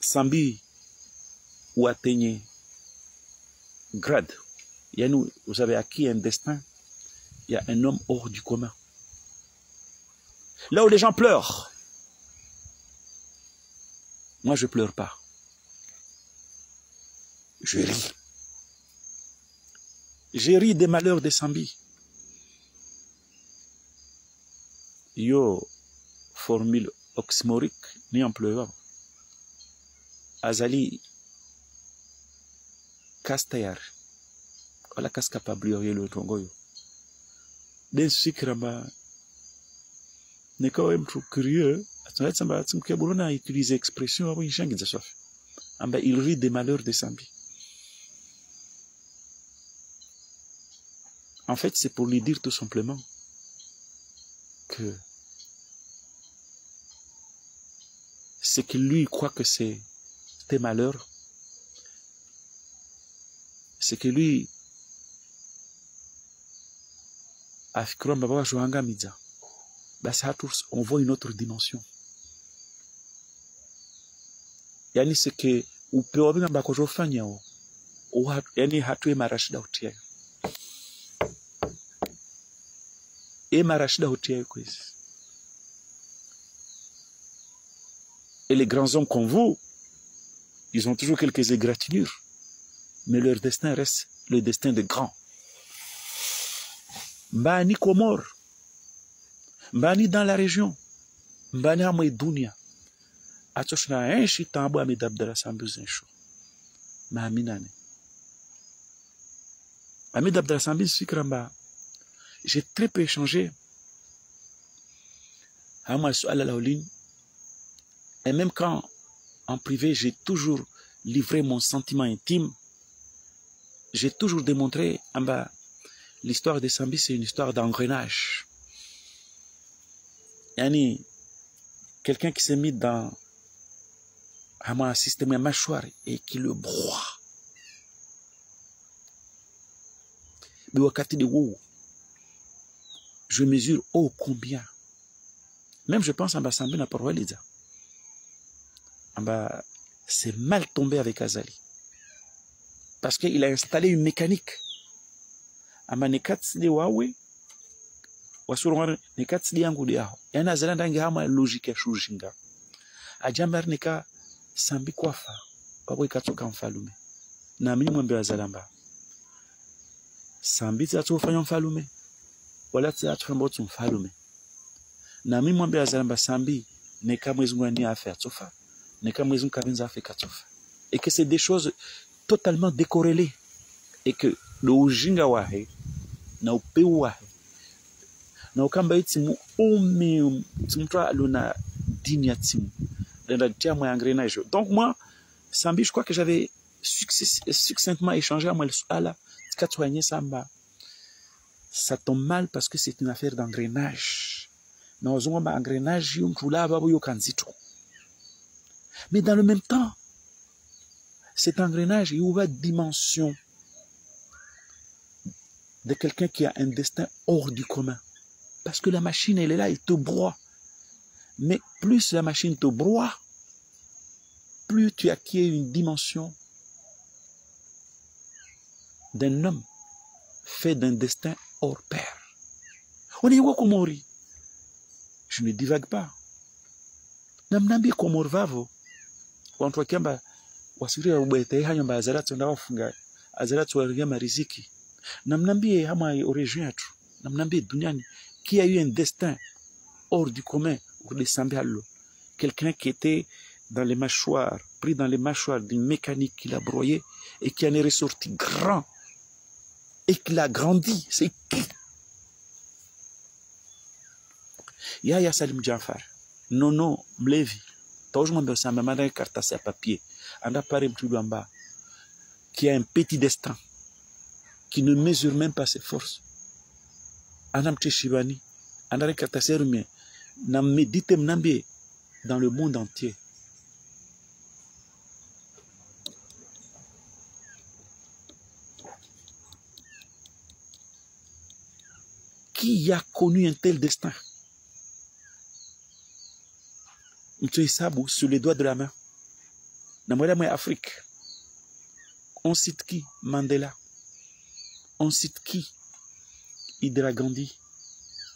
Sambi ou atteignait grade. Vous avez acquis un destin. Il y a un homme hors du commun. Là où les gens pleurent, moi je pleure pas. Je ris. Je ris des malheurs de Sambi. Yo, formule oxymorique, ni en pleurant. Azali, Kastayar, wala kaskapabli yelo tongoyo. Den sikramba, nekawe mtu curieux, atounet samba atimke bolona utiliser expression abo yishangi za sof. Amba il rit des malheurs de Sambi. En fait, c'est pour lui dire tout simplement que ce que lui croit que c'est tes malheurs, c'est que lui on voit une autre dimension. Yani c'est que upewa binga mbako jofanya yani hatu emarashida utia emarashida utia kwezi. Et les grands hommes comme vous, ils ont toujours quelques égratignures. Mais leur destin reste le destin de grands. Mbani Komor, Mbani dans la région, Mbani Amwe Dunia, Atoshna Enshi Tambo Amidab de la Sambuzincho. Ma Aminane. Amidab de la Sambuzincho, j'ai très peu échangé. Amal Suala Laoline. Et même quand, en privé, j'ai toujours livré mon sentiment intime, j'ai toujours démontré, l'histoire de Sambi, c'est une histoire d'engrenage. Yani, quelqu'un qui s'est mis dans un système mâchoire et qui le broie. Je mesure combien. Même je pense à Sambi n'a pas réalisé. C'est mal tombé avec Azali. Parce qu'il a installé une mécanique. Nekatsi de wawe, wasurumar nekatsi de yangu de aho. Yana Azali ndangi hama logique ya shujinga. Ajambar neka Sambi kwafa, wabwe katoka mfalume. Na mimi mwambe Azalamba. Sambi tatu ufanya mfalume, wala tatu mbotu mfalume. Na mimi mwambe Azalamba Sambi neka mwezi ngwani afe atofa. Et que c'est des choses totalement décorrélées. Et que le ujinga wahe, na upe wahe, na ukamba itimu ome, tumtra luna dinya timu, dans la diamant engrenage. Donc moi, Sambi, je crois que j'avais succinctement échangé à moi le soala, samba. Ça tombe mal parce que c'est une affaire d'engrenage. Na ozonga engrenage yumtula babu yokanzito. Mais dans le même temps, cet engrenage, il y a une dimension de quelqu'un qui a un destin hors du commun. Parce que la machine, elle est là, elle te broie. Mais plus la machine te broie, plus tu acquiers une dimension d'un homme fait d'un destin hors pair. On est où Komori? Je ne divague pas. Namnambi Komor vavo. Watu kiamba wasiria ubete hanyo ba azalatu na wafunga azalatu wa riziki. Namnambie hama origine yetu. Namnambie duniani qui a eu un destin hors du commun pour les Sambialo. Quelqu'un qui était dans les mâchoires, pris dans les mâchoires d'une mécanique qu'il a broyé et qui en est ressorti grand et qui l'a grandi, c'est qui? Yahya Salim Jafar, Nono Mlevi, toujours me semble mandé carte à papier, en appareil Mtulamba, qui a un petit destin, qui ne mesure même pas ses forces. Anam Tchibani, André Kartaserumé, Nam Meditem Nambi, dans le monde entier. Qui a connu un tel destin? Mtue Sabou sur les doigts de la main. Dans Afrique, on cite qui? Mandela. On cite qui? Indira Gandhi.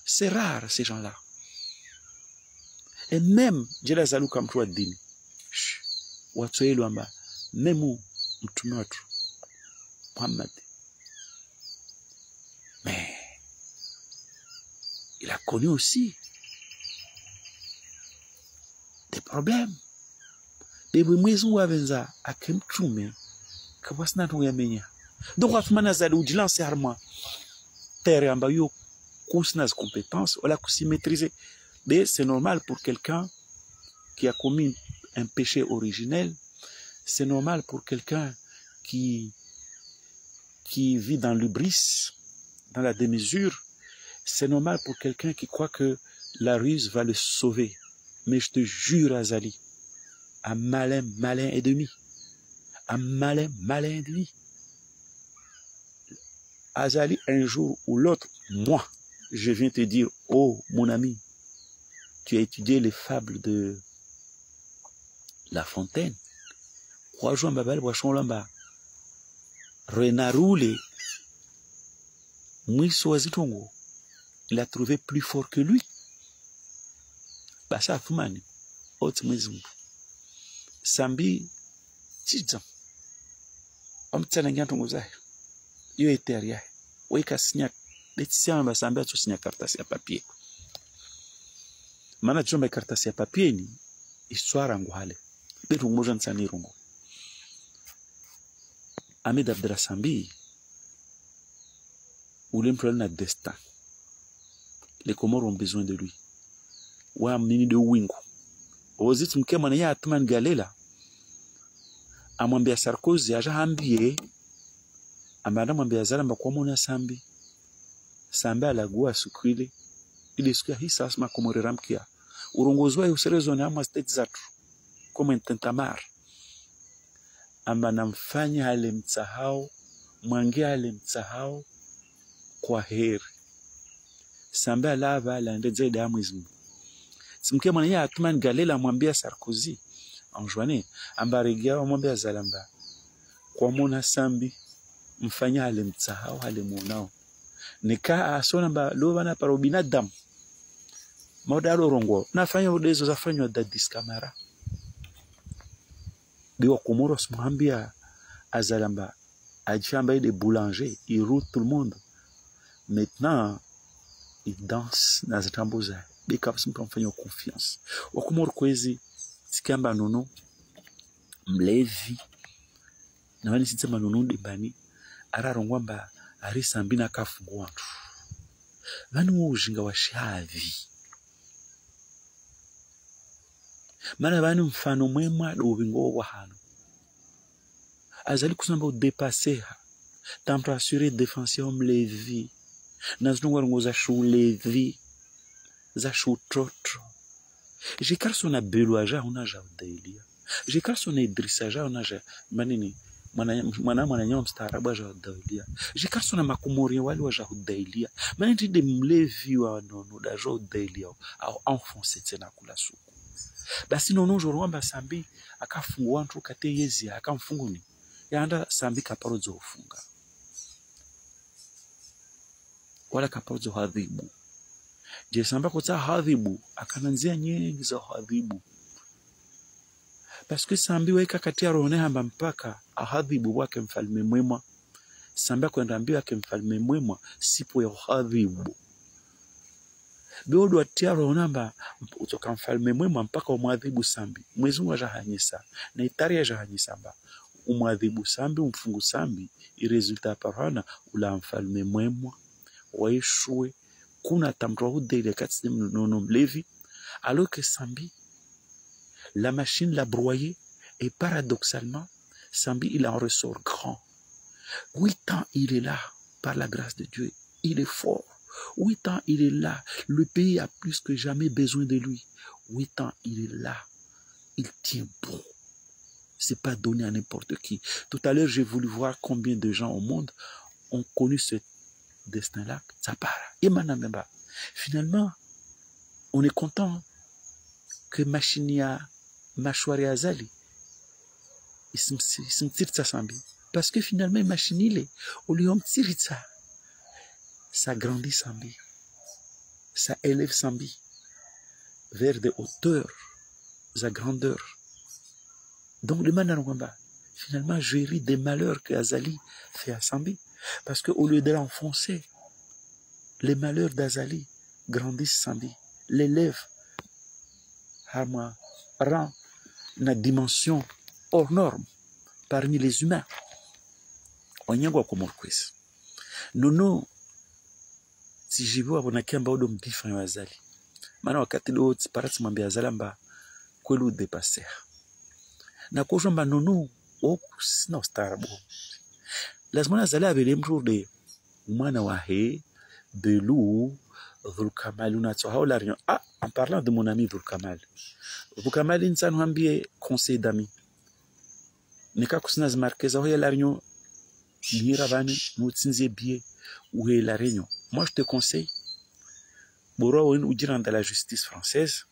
C'est rare ces gens-là. Et même Jela Zalou Kamtua Dini. Watoe Luamba. Même Mtumatu. Muhammad. Mais il a connu aussi des problèmes. Et oui, moi, je vais à Kim Tchoumé. Que voici notre yamenya. Donc, on va faire des lancer armes. Terre en bas, yo, des compétences, on l'a aussi maîtrisé. Mais c'est normal pour quelqu'un qui a commis un péché originel. C'est normal pour quelqu'un qui vit dans l'hubris, dans la démesure. C'est normal pour quelqu'un qui croit que la ruse va le sauver. Mais je te jure, Azali, un malin, malin et demi. Un malin, malin et demi. Azali, un jour ou l'autre, moi, je viens te dire, oh, mon ami, tu as étudié les fables de La Fontaine. Renaroule, il a trouvé plus fort que lui. Bah ça, Fumani, autre maison. Sambi, Tizam, Omtsanangantongoza, yo eteria, weka signa, letisiamba Sambi a signa cartas à papier. Mana chomba cartas à papier ni, histoire angwale, betu mojan sanirongo. Ahmed Abdallah Sambi, ou l'emploi n'a destin. Les Comores ont besoin de lui. Wa mnini de wingu. Ozit mkema na ya atman galela. Amwambia Sarkozy aja hambie. Amada mwambia Zalamba kwa mona Sambi. Sambi alagua sukwile. Ile siku ya hii sasa makomore ramkia. Urongozi wao userezo ni ama state zatu. Kama intentamar. Amba namfanya hale mtsahau. Mwangia hale mtsahau. Kwa heri. Sambi alava alaende zaidi ya mwezi. Simke mwana ya atman galela mwambia Sarkozy anjwane ambarigia mwambia Zalamba kwa mona Sambi mfanya hale mtsahau hale munao nika asona mba lo bana parobina dam modalo rongo nafanya udezo zafanywa dadis kamera biwa Comoros mwambia Azalamba ajamba des boulangers il roule tout le monde maintenant il danse dans un tamboza. Des cas qui me font confiance. Au Comore kwezi, sikamba nono, mlevi, na wani sitema nono de bani, ara rongwamba, ari Sambina kafungu wantu. Vani ujinga wa shavi. Mana vani mfano mwema do ubingo wa hano. Azali kusamba udepasseha, tamto assurer défension mlevi. Nazungu ngoza shu levi. Za shoutrotro. J'ai car son abelouaja on a jaudelia. J'ai car son idrissaja on a manini. Mwana nyom staraba jaudelia. J'ai car son makumori wali wa jaudelia. Manini de mlevi wa nono da jaudelia. Au enfoncé tsena kula suku. Basi nono jorwamba Sambi akafungwa ntu kate yezi akamfunguni. Yanda Sambi kaparo zo funga. Wala kaparo zo hadhibu. Jesamba kota hadhibu akananzia nyingi za hadhibu parce que Sambi weka katia rohone hamba mpaka ahadhibu wake mfalme mwema. Sambi kwendambia wake mfalme mwema sipo ya hadhibu beodo atia rohone hamba utoka mfalme mwema mpaka umwadhibu Sambi mwezi wa jahanyisa na itari ya jahanyisa mba umwadhibu sambi umfungu sambi iresulta parana ula mfalme mwemwa waishue kuna tamdwa hudele katsi nono mlevi alors que sambi la machine l'a broyé et paradoxalement sambi il en ressort grand. 8 ans il est là par la grâce de Dieu, il est fort. 8 ans il est là, le pays a plus que jamais besoin de lui. 8 ans il est là, il tient bon. C'est pas donné à n'importe qui. Tout à l'heure, j'ai voulu voir combien de gens au monde ont connu ce destin-là. Ça part. Et maintenant, finalement, on est content que Machinia, Machouari Azali, ils sont tirés de sa parce que finalement, Machini, au lieu de tirer ça, ça grandit Sambi. Ça élève Sambi vers des hauteurs, sa grandeur. Donc, le Manarwamba, finalement, je ris des malheurs que Azali fait à Sambi. Parce qu'au lieu de l'enfoncer, les malheurs d'Azali grandissent Sambi, l'élève rend une dimension hors norme parmi les humains. Wanyangwa komorkwes. Nono, si jibu abona kiamba odo mdifa ya Azali. Mana wakati do parati mambi Azali mba kwelu depasser. Na kujomba nono sina ustarabu. Lazima Azali abele mjour de umana wahe de lou Dhul Kamal unato haola rien. Ah, en parlant de mon ami Dhul Kamal. Dhul Kamal insan wambie conseil d'amis. Nika kusina zmarkeza hoya la réunion Liravani mutsinze bie ou la réunion. Moi je te conseille boro ou dire dans la justice française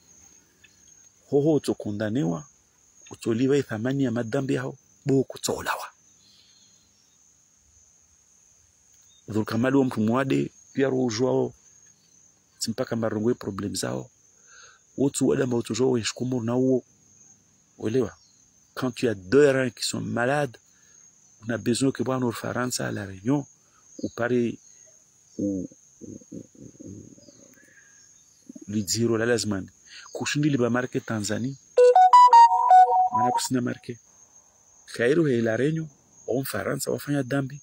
hoho to kondanewa utoliwa thamani ya madhambi yao bo kutolawa. Dhul Kamal wa mtu mwade pia rojwao mpaka marongwe problem zao wotu wada mba utujwa weshkumu na uo uelewa. Quand tu as 2 reins qui sont malades, on a besoin que voir nos références à la Réunion ou pareil ou le dire la lazman kushindi liba marque Tanzanie mana kusina marque Cairo et la Réunion on France wafanya dambi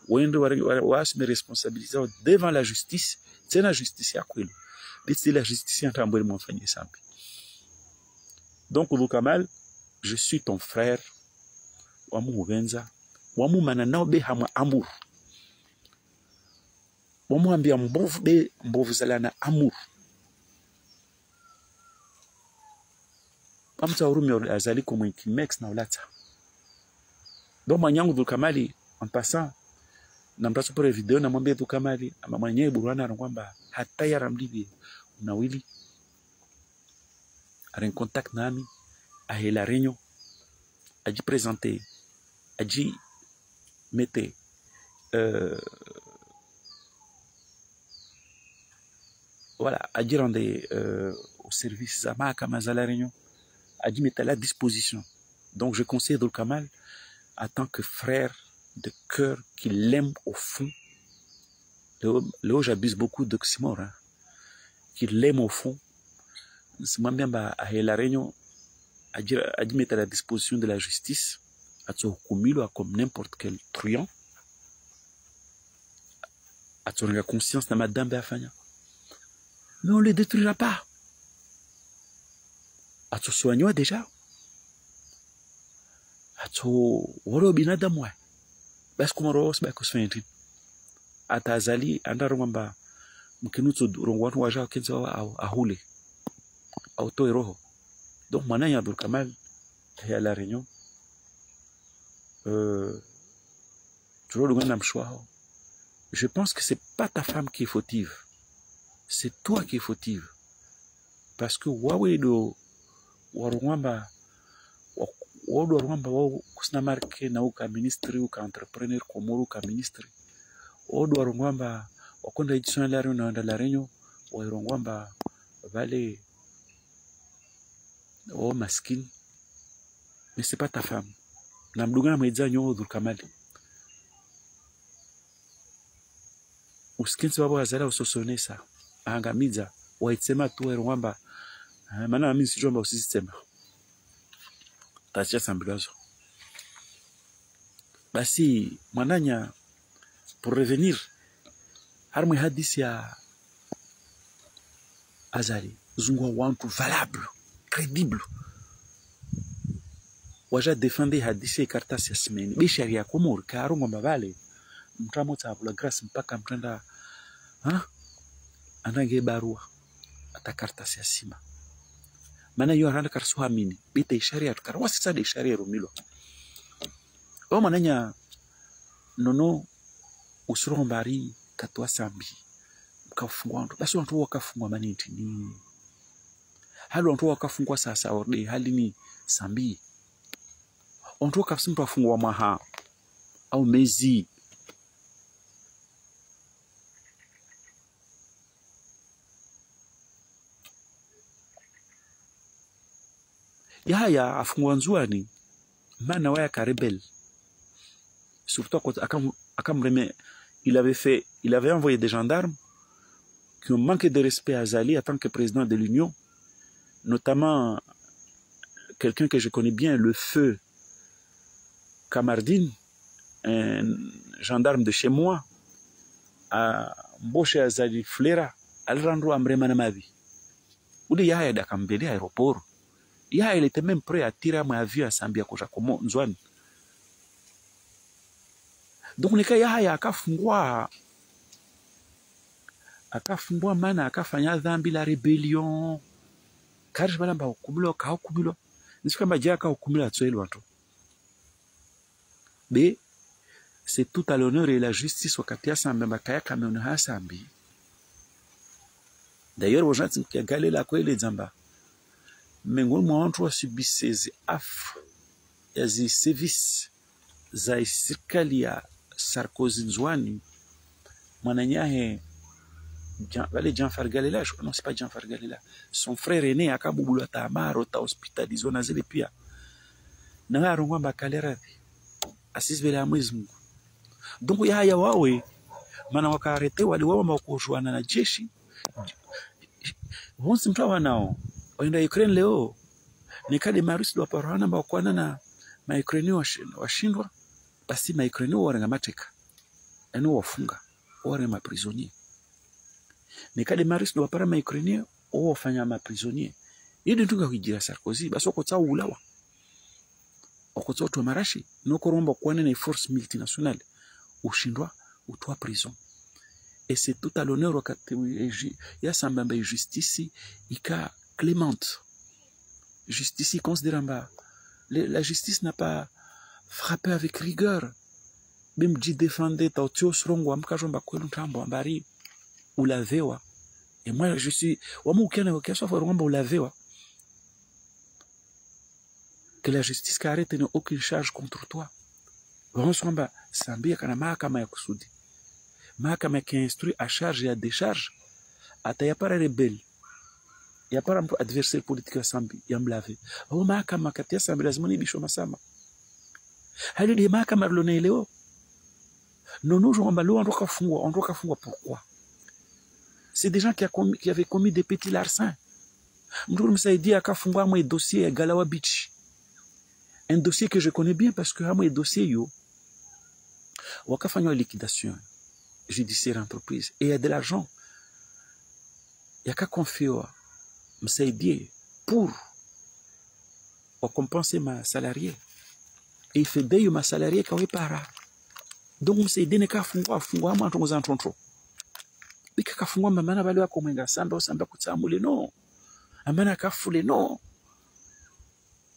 wende wasme responsabiliser devant la justice. C'est la justice ya kweli. C'est la justice ya tambwe mwafanye sambi. Donc Dhul Kamal, je suis ton frère. Wamu uvenza. Wamu mananao be hama amour. Wamu ambia mbovu be mbovu zalana amour. Amta urumi azali comme un mex na ulata. Donc manyangu Dhul Kamali en passant na mtaso pore video na mwambie Dhul Kamali ama mwenyewe burwana anakwamba hata yaramlibi unawili aren contact nami a la réunion a dit présenter a dit mettez voilà a dit rendre au service Zama kama za la réunion a dit mettez à la disposition. Donc je conseille Dhul Kamal en tant que frère de cœur qui l'aime au fond. Là j'abuse beaucoup d'oxymore, hein, qui l'aime au fond. C'est moi bien à la réunion à dire mettre à la disposition de la justice à Tsohukumilo comme n'importe quel truand à ton conscience de madame Bafania. Mais on ne le détruira pas. À ton soignant déjà. À ton woro binadamu. Parce qu'on rose ba kusfenti. Atazali andarumba mkinutu rongwatu waja kenzo ahule. Auto roho. Donc maintenant il y a Dhul Kamal et à la réunion. Je pense que c'est pas ta femme qui est fautive. C'est toi qui es fautive. Parce que wawe do warwamba wao kusina marke na uka ministry uka entrepreneur komoro uka ministry. Odo warwamba wakonda edition la réunion na la réunion warwamba vale oh maskin. Mais c'est pas ta femme. Na mdugana mwedza nyo Dhul Kamali. Uskinsi wabo azala usosonesa. Angamiza waitsema tu erwamba. Mana mimi sijomba usisema. Tachia sambilazo. basi mwananya pour revenir harmwe hadisi ya Azali zungwa wantu valable credible waja defende hadisi ya kartasi ya simeni bishari ya komori karongo mbavale mtramo tabula grace mpaka mtenda anange barua ata kartasi ya sima mana yo aranda karsu hamini bita ishari ya tukara wasisa de ishari ya rumilo o mananya nono usuro mbari katwa sambi kafungwa ndo basi watu wakafungwa maniti ni hali watu wakafungwa sasa orde hali ni sambi watu wakafungwa afungwa maha au mezi ya afungwa nzuani mana waya karebel surtout quand Akamreme il avait envoyé des gendarmes qui ont manqué de respect à Azali en tant que président de l'Union, notamment quelqu'un que je connais bien, le feu Kamardine, un gendarme de chez moi, à Mboche Azali Flera, al rendre Amrema Namavi. Ou de Yahya Dakambele aéroport. Yahya, il était même prêt à tirer mon avion à Sambia Kojakomo, Nzouane. Donc nika Yahya akafungwa mana akafanya dhambi la rebellion karish bala ba hukumilo ka hukumilo nisika majia ka hukumilo tsoelo watu be c'est tout à l'honneur et la justice wakati asambe makaya kameona hasambi d'ailleurs wajati mkiangalia la kweli dzamba miongoni mwa watu wasibisezi af ya zi service za serikali ya Sarkozy Nzouani mwananyahe Jean Fargalela, non c'est pas Jean Fargalela, son frère aîné akabubulu atamaro ta hospitalisé na zile pia na harongwa bakalera asisbele amwezi Mungu donc Yahya wawe maana wakarete wale wao makushwana na jeshi wonsi mtawa nao waenda Ukraine leo nikade Maris do parana bakwana na ma Ukraine washindwa basi ma Ukraine warenga mateka eno wafunga wale ma prisonnier nikade Maris do para ma Ukraine wafanya ma prisonnier yidi tunga kujira Sarkozy basi okotsa ulawa okotsa oto marashi noko romba kwana na force multinationale ushindwa utwa prison et c'est tout à l'honneur wakati ya sambamba justice ika clémente justice considérant la justice n'a pas frappé avec rigueur même dit défendre tautio srongo amkajomba kwelu tambo ambari ulavewa et moi je suis wamu ukena wakaswa romba ulavewa que la justice carrette n'a aucune charge contre toi Ronsomba sambia kana mahakama ya kusudi mahakama qui instruit à charge et à décharge atayapara rebelle yapara mtu adversaire politique sambi yamlave au mahakama katia sambi lazima ni bisho masama hali de mahakama lone leo nono jomba lo ondoka fungwa pourquoi c'est des gens qui avaient commis des petits larcins mtu msaidia akafungwa mwe dossier ya Galawa Beach un dossier que je connais bien parce que mwe dossier yo wakafanywa liquidation judiciaire entreprise et il y a de l'argent il y a qu'à confier m'saidie pour compenser ma salarié et il fait bailler ma salarié quand il para donc m'saidie ne ka fungwa ma ntongo za ntonto bika ka fungwa mamana bale wako mwenga samba kutsamule non amana ka fule non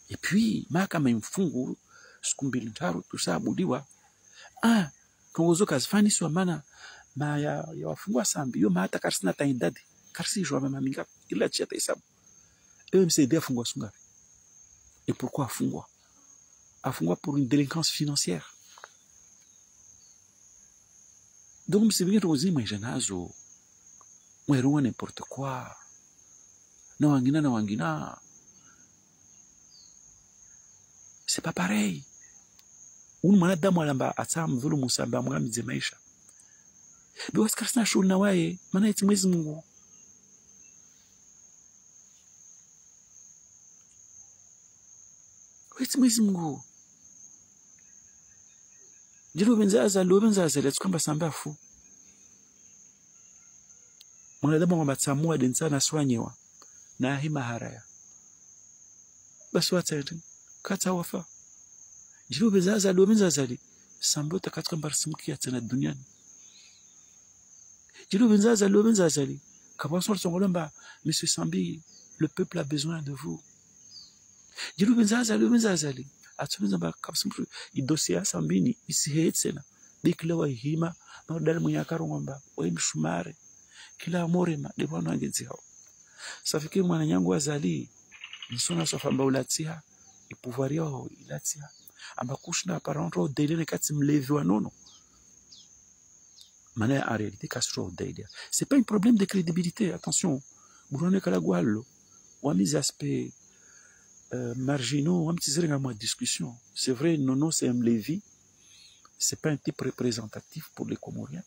et puis mahakama imfungu sikumbili ntaru tusabudiwa kongozo kazifani swa mana ma ya wafungwa sambi yo mahata karsina ta idadi karsi jwa mama minga ila chia ta isabu MCD afungwa sunga et pourquoi afungwa pour une délinquance financière donc msibingi tozi mwejenazo mweruwa n'importe quoi na wangina c'est pas pareil un mwanadamu alamba atsam dhulumu samba mwamize maisha biwas karsina shul na waye maana eti Mwenyezi Mungu eti Mwenyezi Mungu Jilo benzaza let's kwamba sambafu. Mwanadamu kwamba tsamua densa na swanyewa na hima haraya. Basi watayari kata wafa. Jilo benzaza li sambota katika mbarisimukia tena duniani. Jilo benzaza li kabason songolomba Monsieur Sambi, le peuple a besoin de vous. Jilo benzaza li atumiza ba kapsimpu idosia Sambini isihetsena biklewa hima na dal munyakaro ngomba waimshumare kila morema de bwana ngezihao safikiri mwana nyangu azali nsona sofamba ulatia ipouvoir yao ilatia amba kushna parentro delene kati mlevi wa nono mana en réalité castro delia c'est pas un problème de crédibilité attention burone kala gwallo wa mis aspect marginaux, un petit peu discussion. C'est vrai, Nono, c'est un Lévi. C'est pas un type représentatif pour les Comoriens.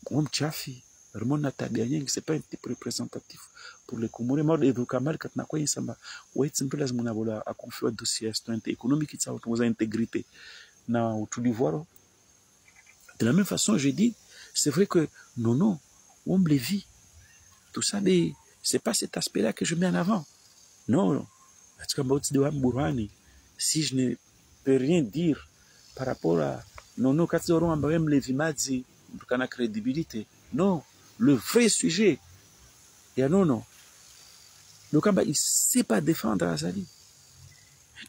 Comme Tchafi, Ramon Natabianyeng, c'est pas un type représentatif pour les Comoriens. Mord et Kamal, quand Nakoye Samba, ouais, c'est un peu la Zmonabola à confier dossier économique qui s'autorise à intégrité. Na tout d'Ivoire. De la même façon, j'ai dit, c'est vrai que Nono, on Lévi, tout ça, mais c'est pas cet aspect-là que je mets en avant. Non. Si je ne peux rien dire par rapport à Nono Katsoron Ambawem Levimadzi, pour la crédibilité. Non, le vrai sujet, il y a Nono. Le Kamba, il ne sait pas défendre Azali.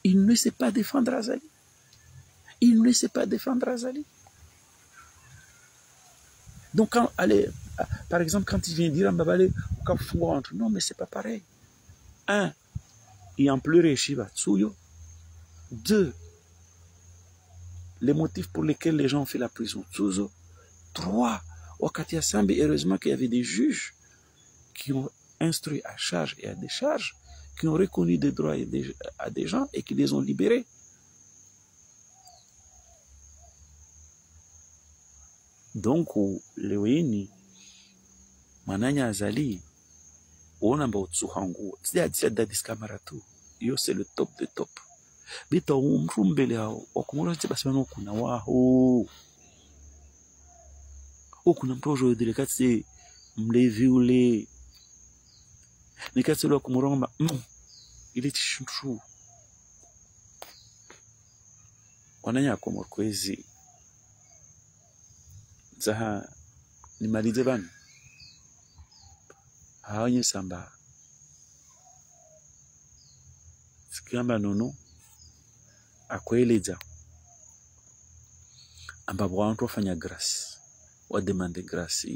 Il ne sait pas défendre Azali. Il ne sait pas défendre Azali. Donc, quand, allez, par exemple, quand il vient dire Mbabale, non, mais c'est pas pareil. Un, il en pleurait Shiva Tsuyo. Deux, les motifs pour lesquels les gens ont fait la prison Tsuzo. Trois, Wakatia Sambi, heureusement qu'il y avait des juges qui ont instruit à charge et à décharge, qui ont reconnu des droits à des gens et qui les ont libérés. Donc, les Wéni, Mananya Azali, Onamba Otsuhangu, c'est Dadis Kamaratu. Yo, c'est le top de top. Bita umrumbele hao, wakumura tibasema kuna waho. Kuna mtojo delikati se mlevi ule. Nikati ule wakumura ngamba, ili tishuntru. Wananya kumur kwezi. Zaha, ni malize bani. Haonye samba. Sikamba Nono akweleza ambapo watu wafanya grâce wa demander grâce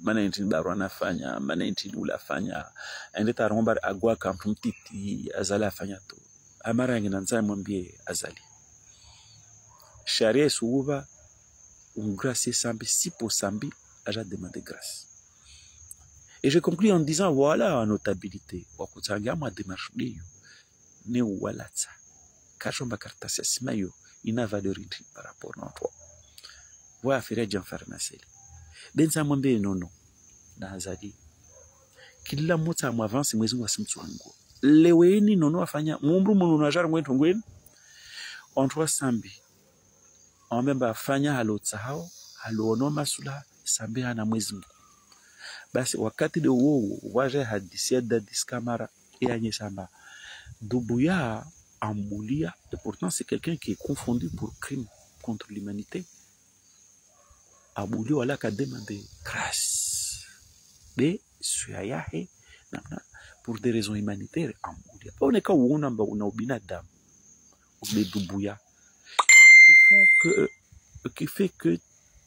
mana intini barua nafanya mana intini ulafanya ende taromba agwa kampu mtiti Azali afanya tu amara ngina nza mwambie Azali sharia suuba grâce Sambi si pour Sambi aja demander grâce. Et je conclus en disant voilà la notabilité wa kutanga ma démarche diyo ne walatsa kachomba kartasi simayo ina valeur par rapport à toi. Voilà faire Jean Farnaceli. Benza mwambe Nono na Azali. Kila mtu amavance mwezi wa simtwangu. Leweni Nono afanya mumbru munu na jar ngwentu ngwen. Ontwa Sambi. Amemba afanya halotsa hao, halono masula Sambi hana mwezi mku. Basi wakati de uo waje hadisia Dadis Kamara anye Samba. Doumbouya Amboulia, et pourtant c'est quelqu'un qui est confondu pour crime contre l'humanité. Amboulia wala ka demandé grâce. Mais suyayahe pour des raisons humanitaires Amboulia. Pas on est quand on a ubina dam ou des Doumbouya qui fait que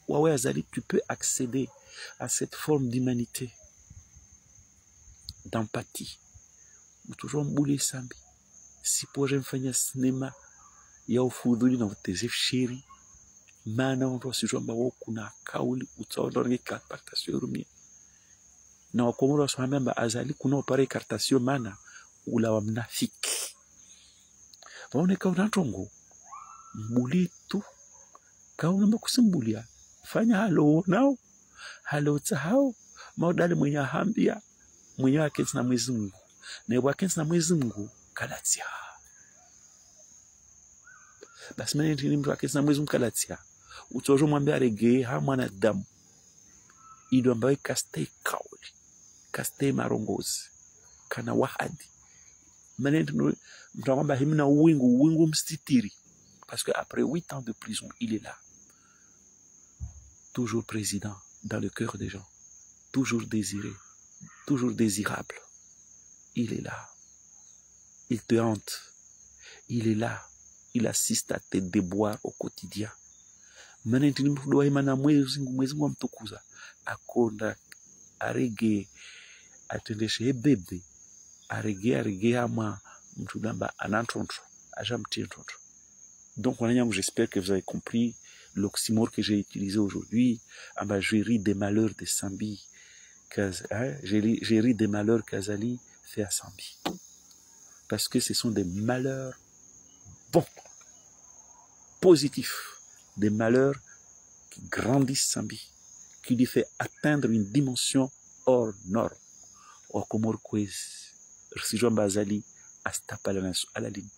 Wawe Azali tu peux accéder à cette forme d'humanité, d'empathie. Toujours mbule Sambi. Si pour mfanya sinema ya ufudhuli na utezef shiri maana mtu asijomba wao kuna kauli utaondoa kartasio rumia na wakomoro washamamba Azali kuna opare kartasio maana ula wa mnafiki waone kauna tongo mbuli tu kauna mbakusimbulia fanya halo nao halo tsahao maudali mwenye hambia mwenye wake na Mwenyezi Mungu na wakensi na Mwenyezi Mungu kalatia. Basi mene ntini mtu wakensi na Mwenyezi Mungu kalatia. utojo mwambia aregee ha mwanadamu ido ambayo kaste kauli kaste marongozi kana wahadi maneno mtakwamba himna wingu mstitiri parce que après 8 ans de prison il est là toujours président dans le cœur des gens toujours désiré toujours désirable il est là il te hante il est là il assiste à tes déboires au quotidien maneno ni mtu doa mana mwezi Mungu mtukuza akonda arege atendeshe bebe arege ama mtu namba anantonto ajamti ntonto. Donc j'espère que vous avez compris l'oxymore que j'ai utilisé aujourd'hui. Je ris des malheurs de Sambi, j'ai ri des malheurs qu'Azali fait à Sambi, parce que ce sont des malheurs bons, positifs, des malheurs qui grandissent Sambi, qui lui fait atteindre une dimension hors norme. Au Komor Kwez, Rsijon Bazali, Astapala à la ligne.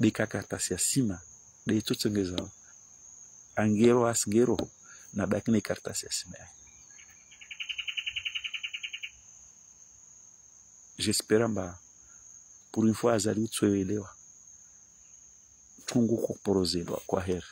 Bekakata sima, de tutsengeza, angero asgero, na bakine karta sima. J'espère pour une fois Azali utsoelewa. Tungu kwa porozelo kwa heri.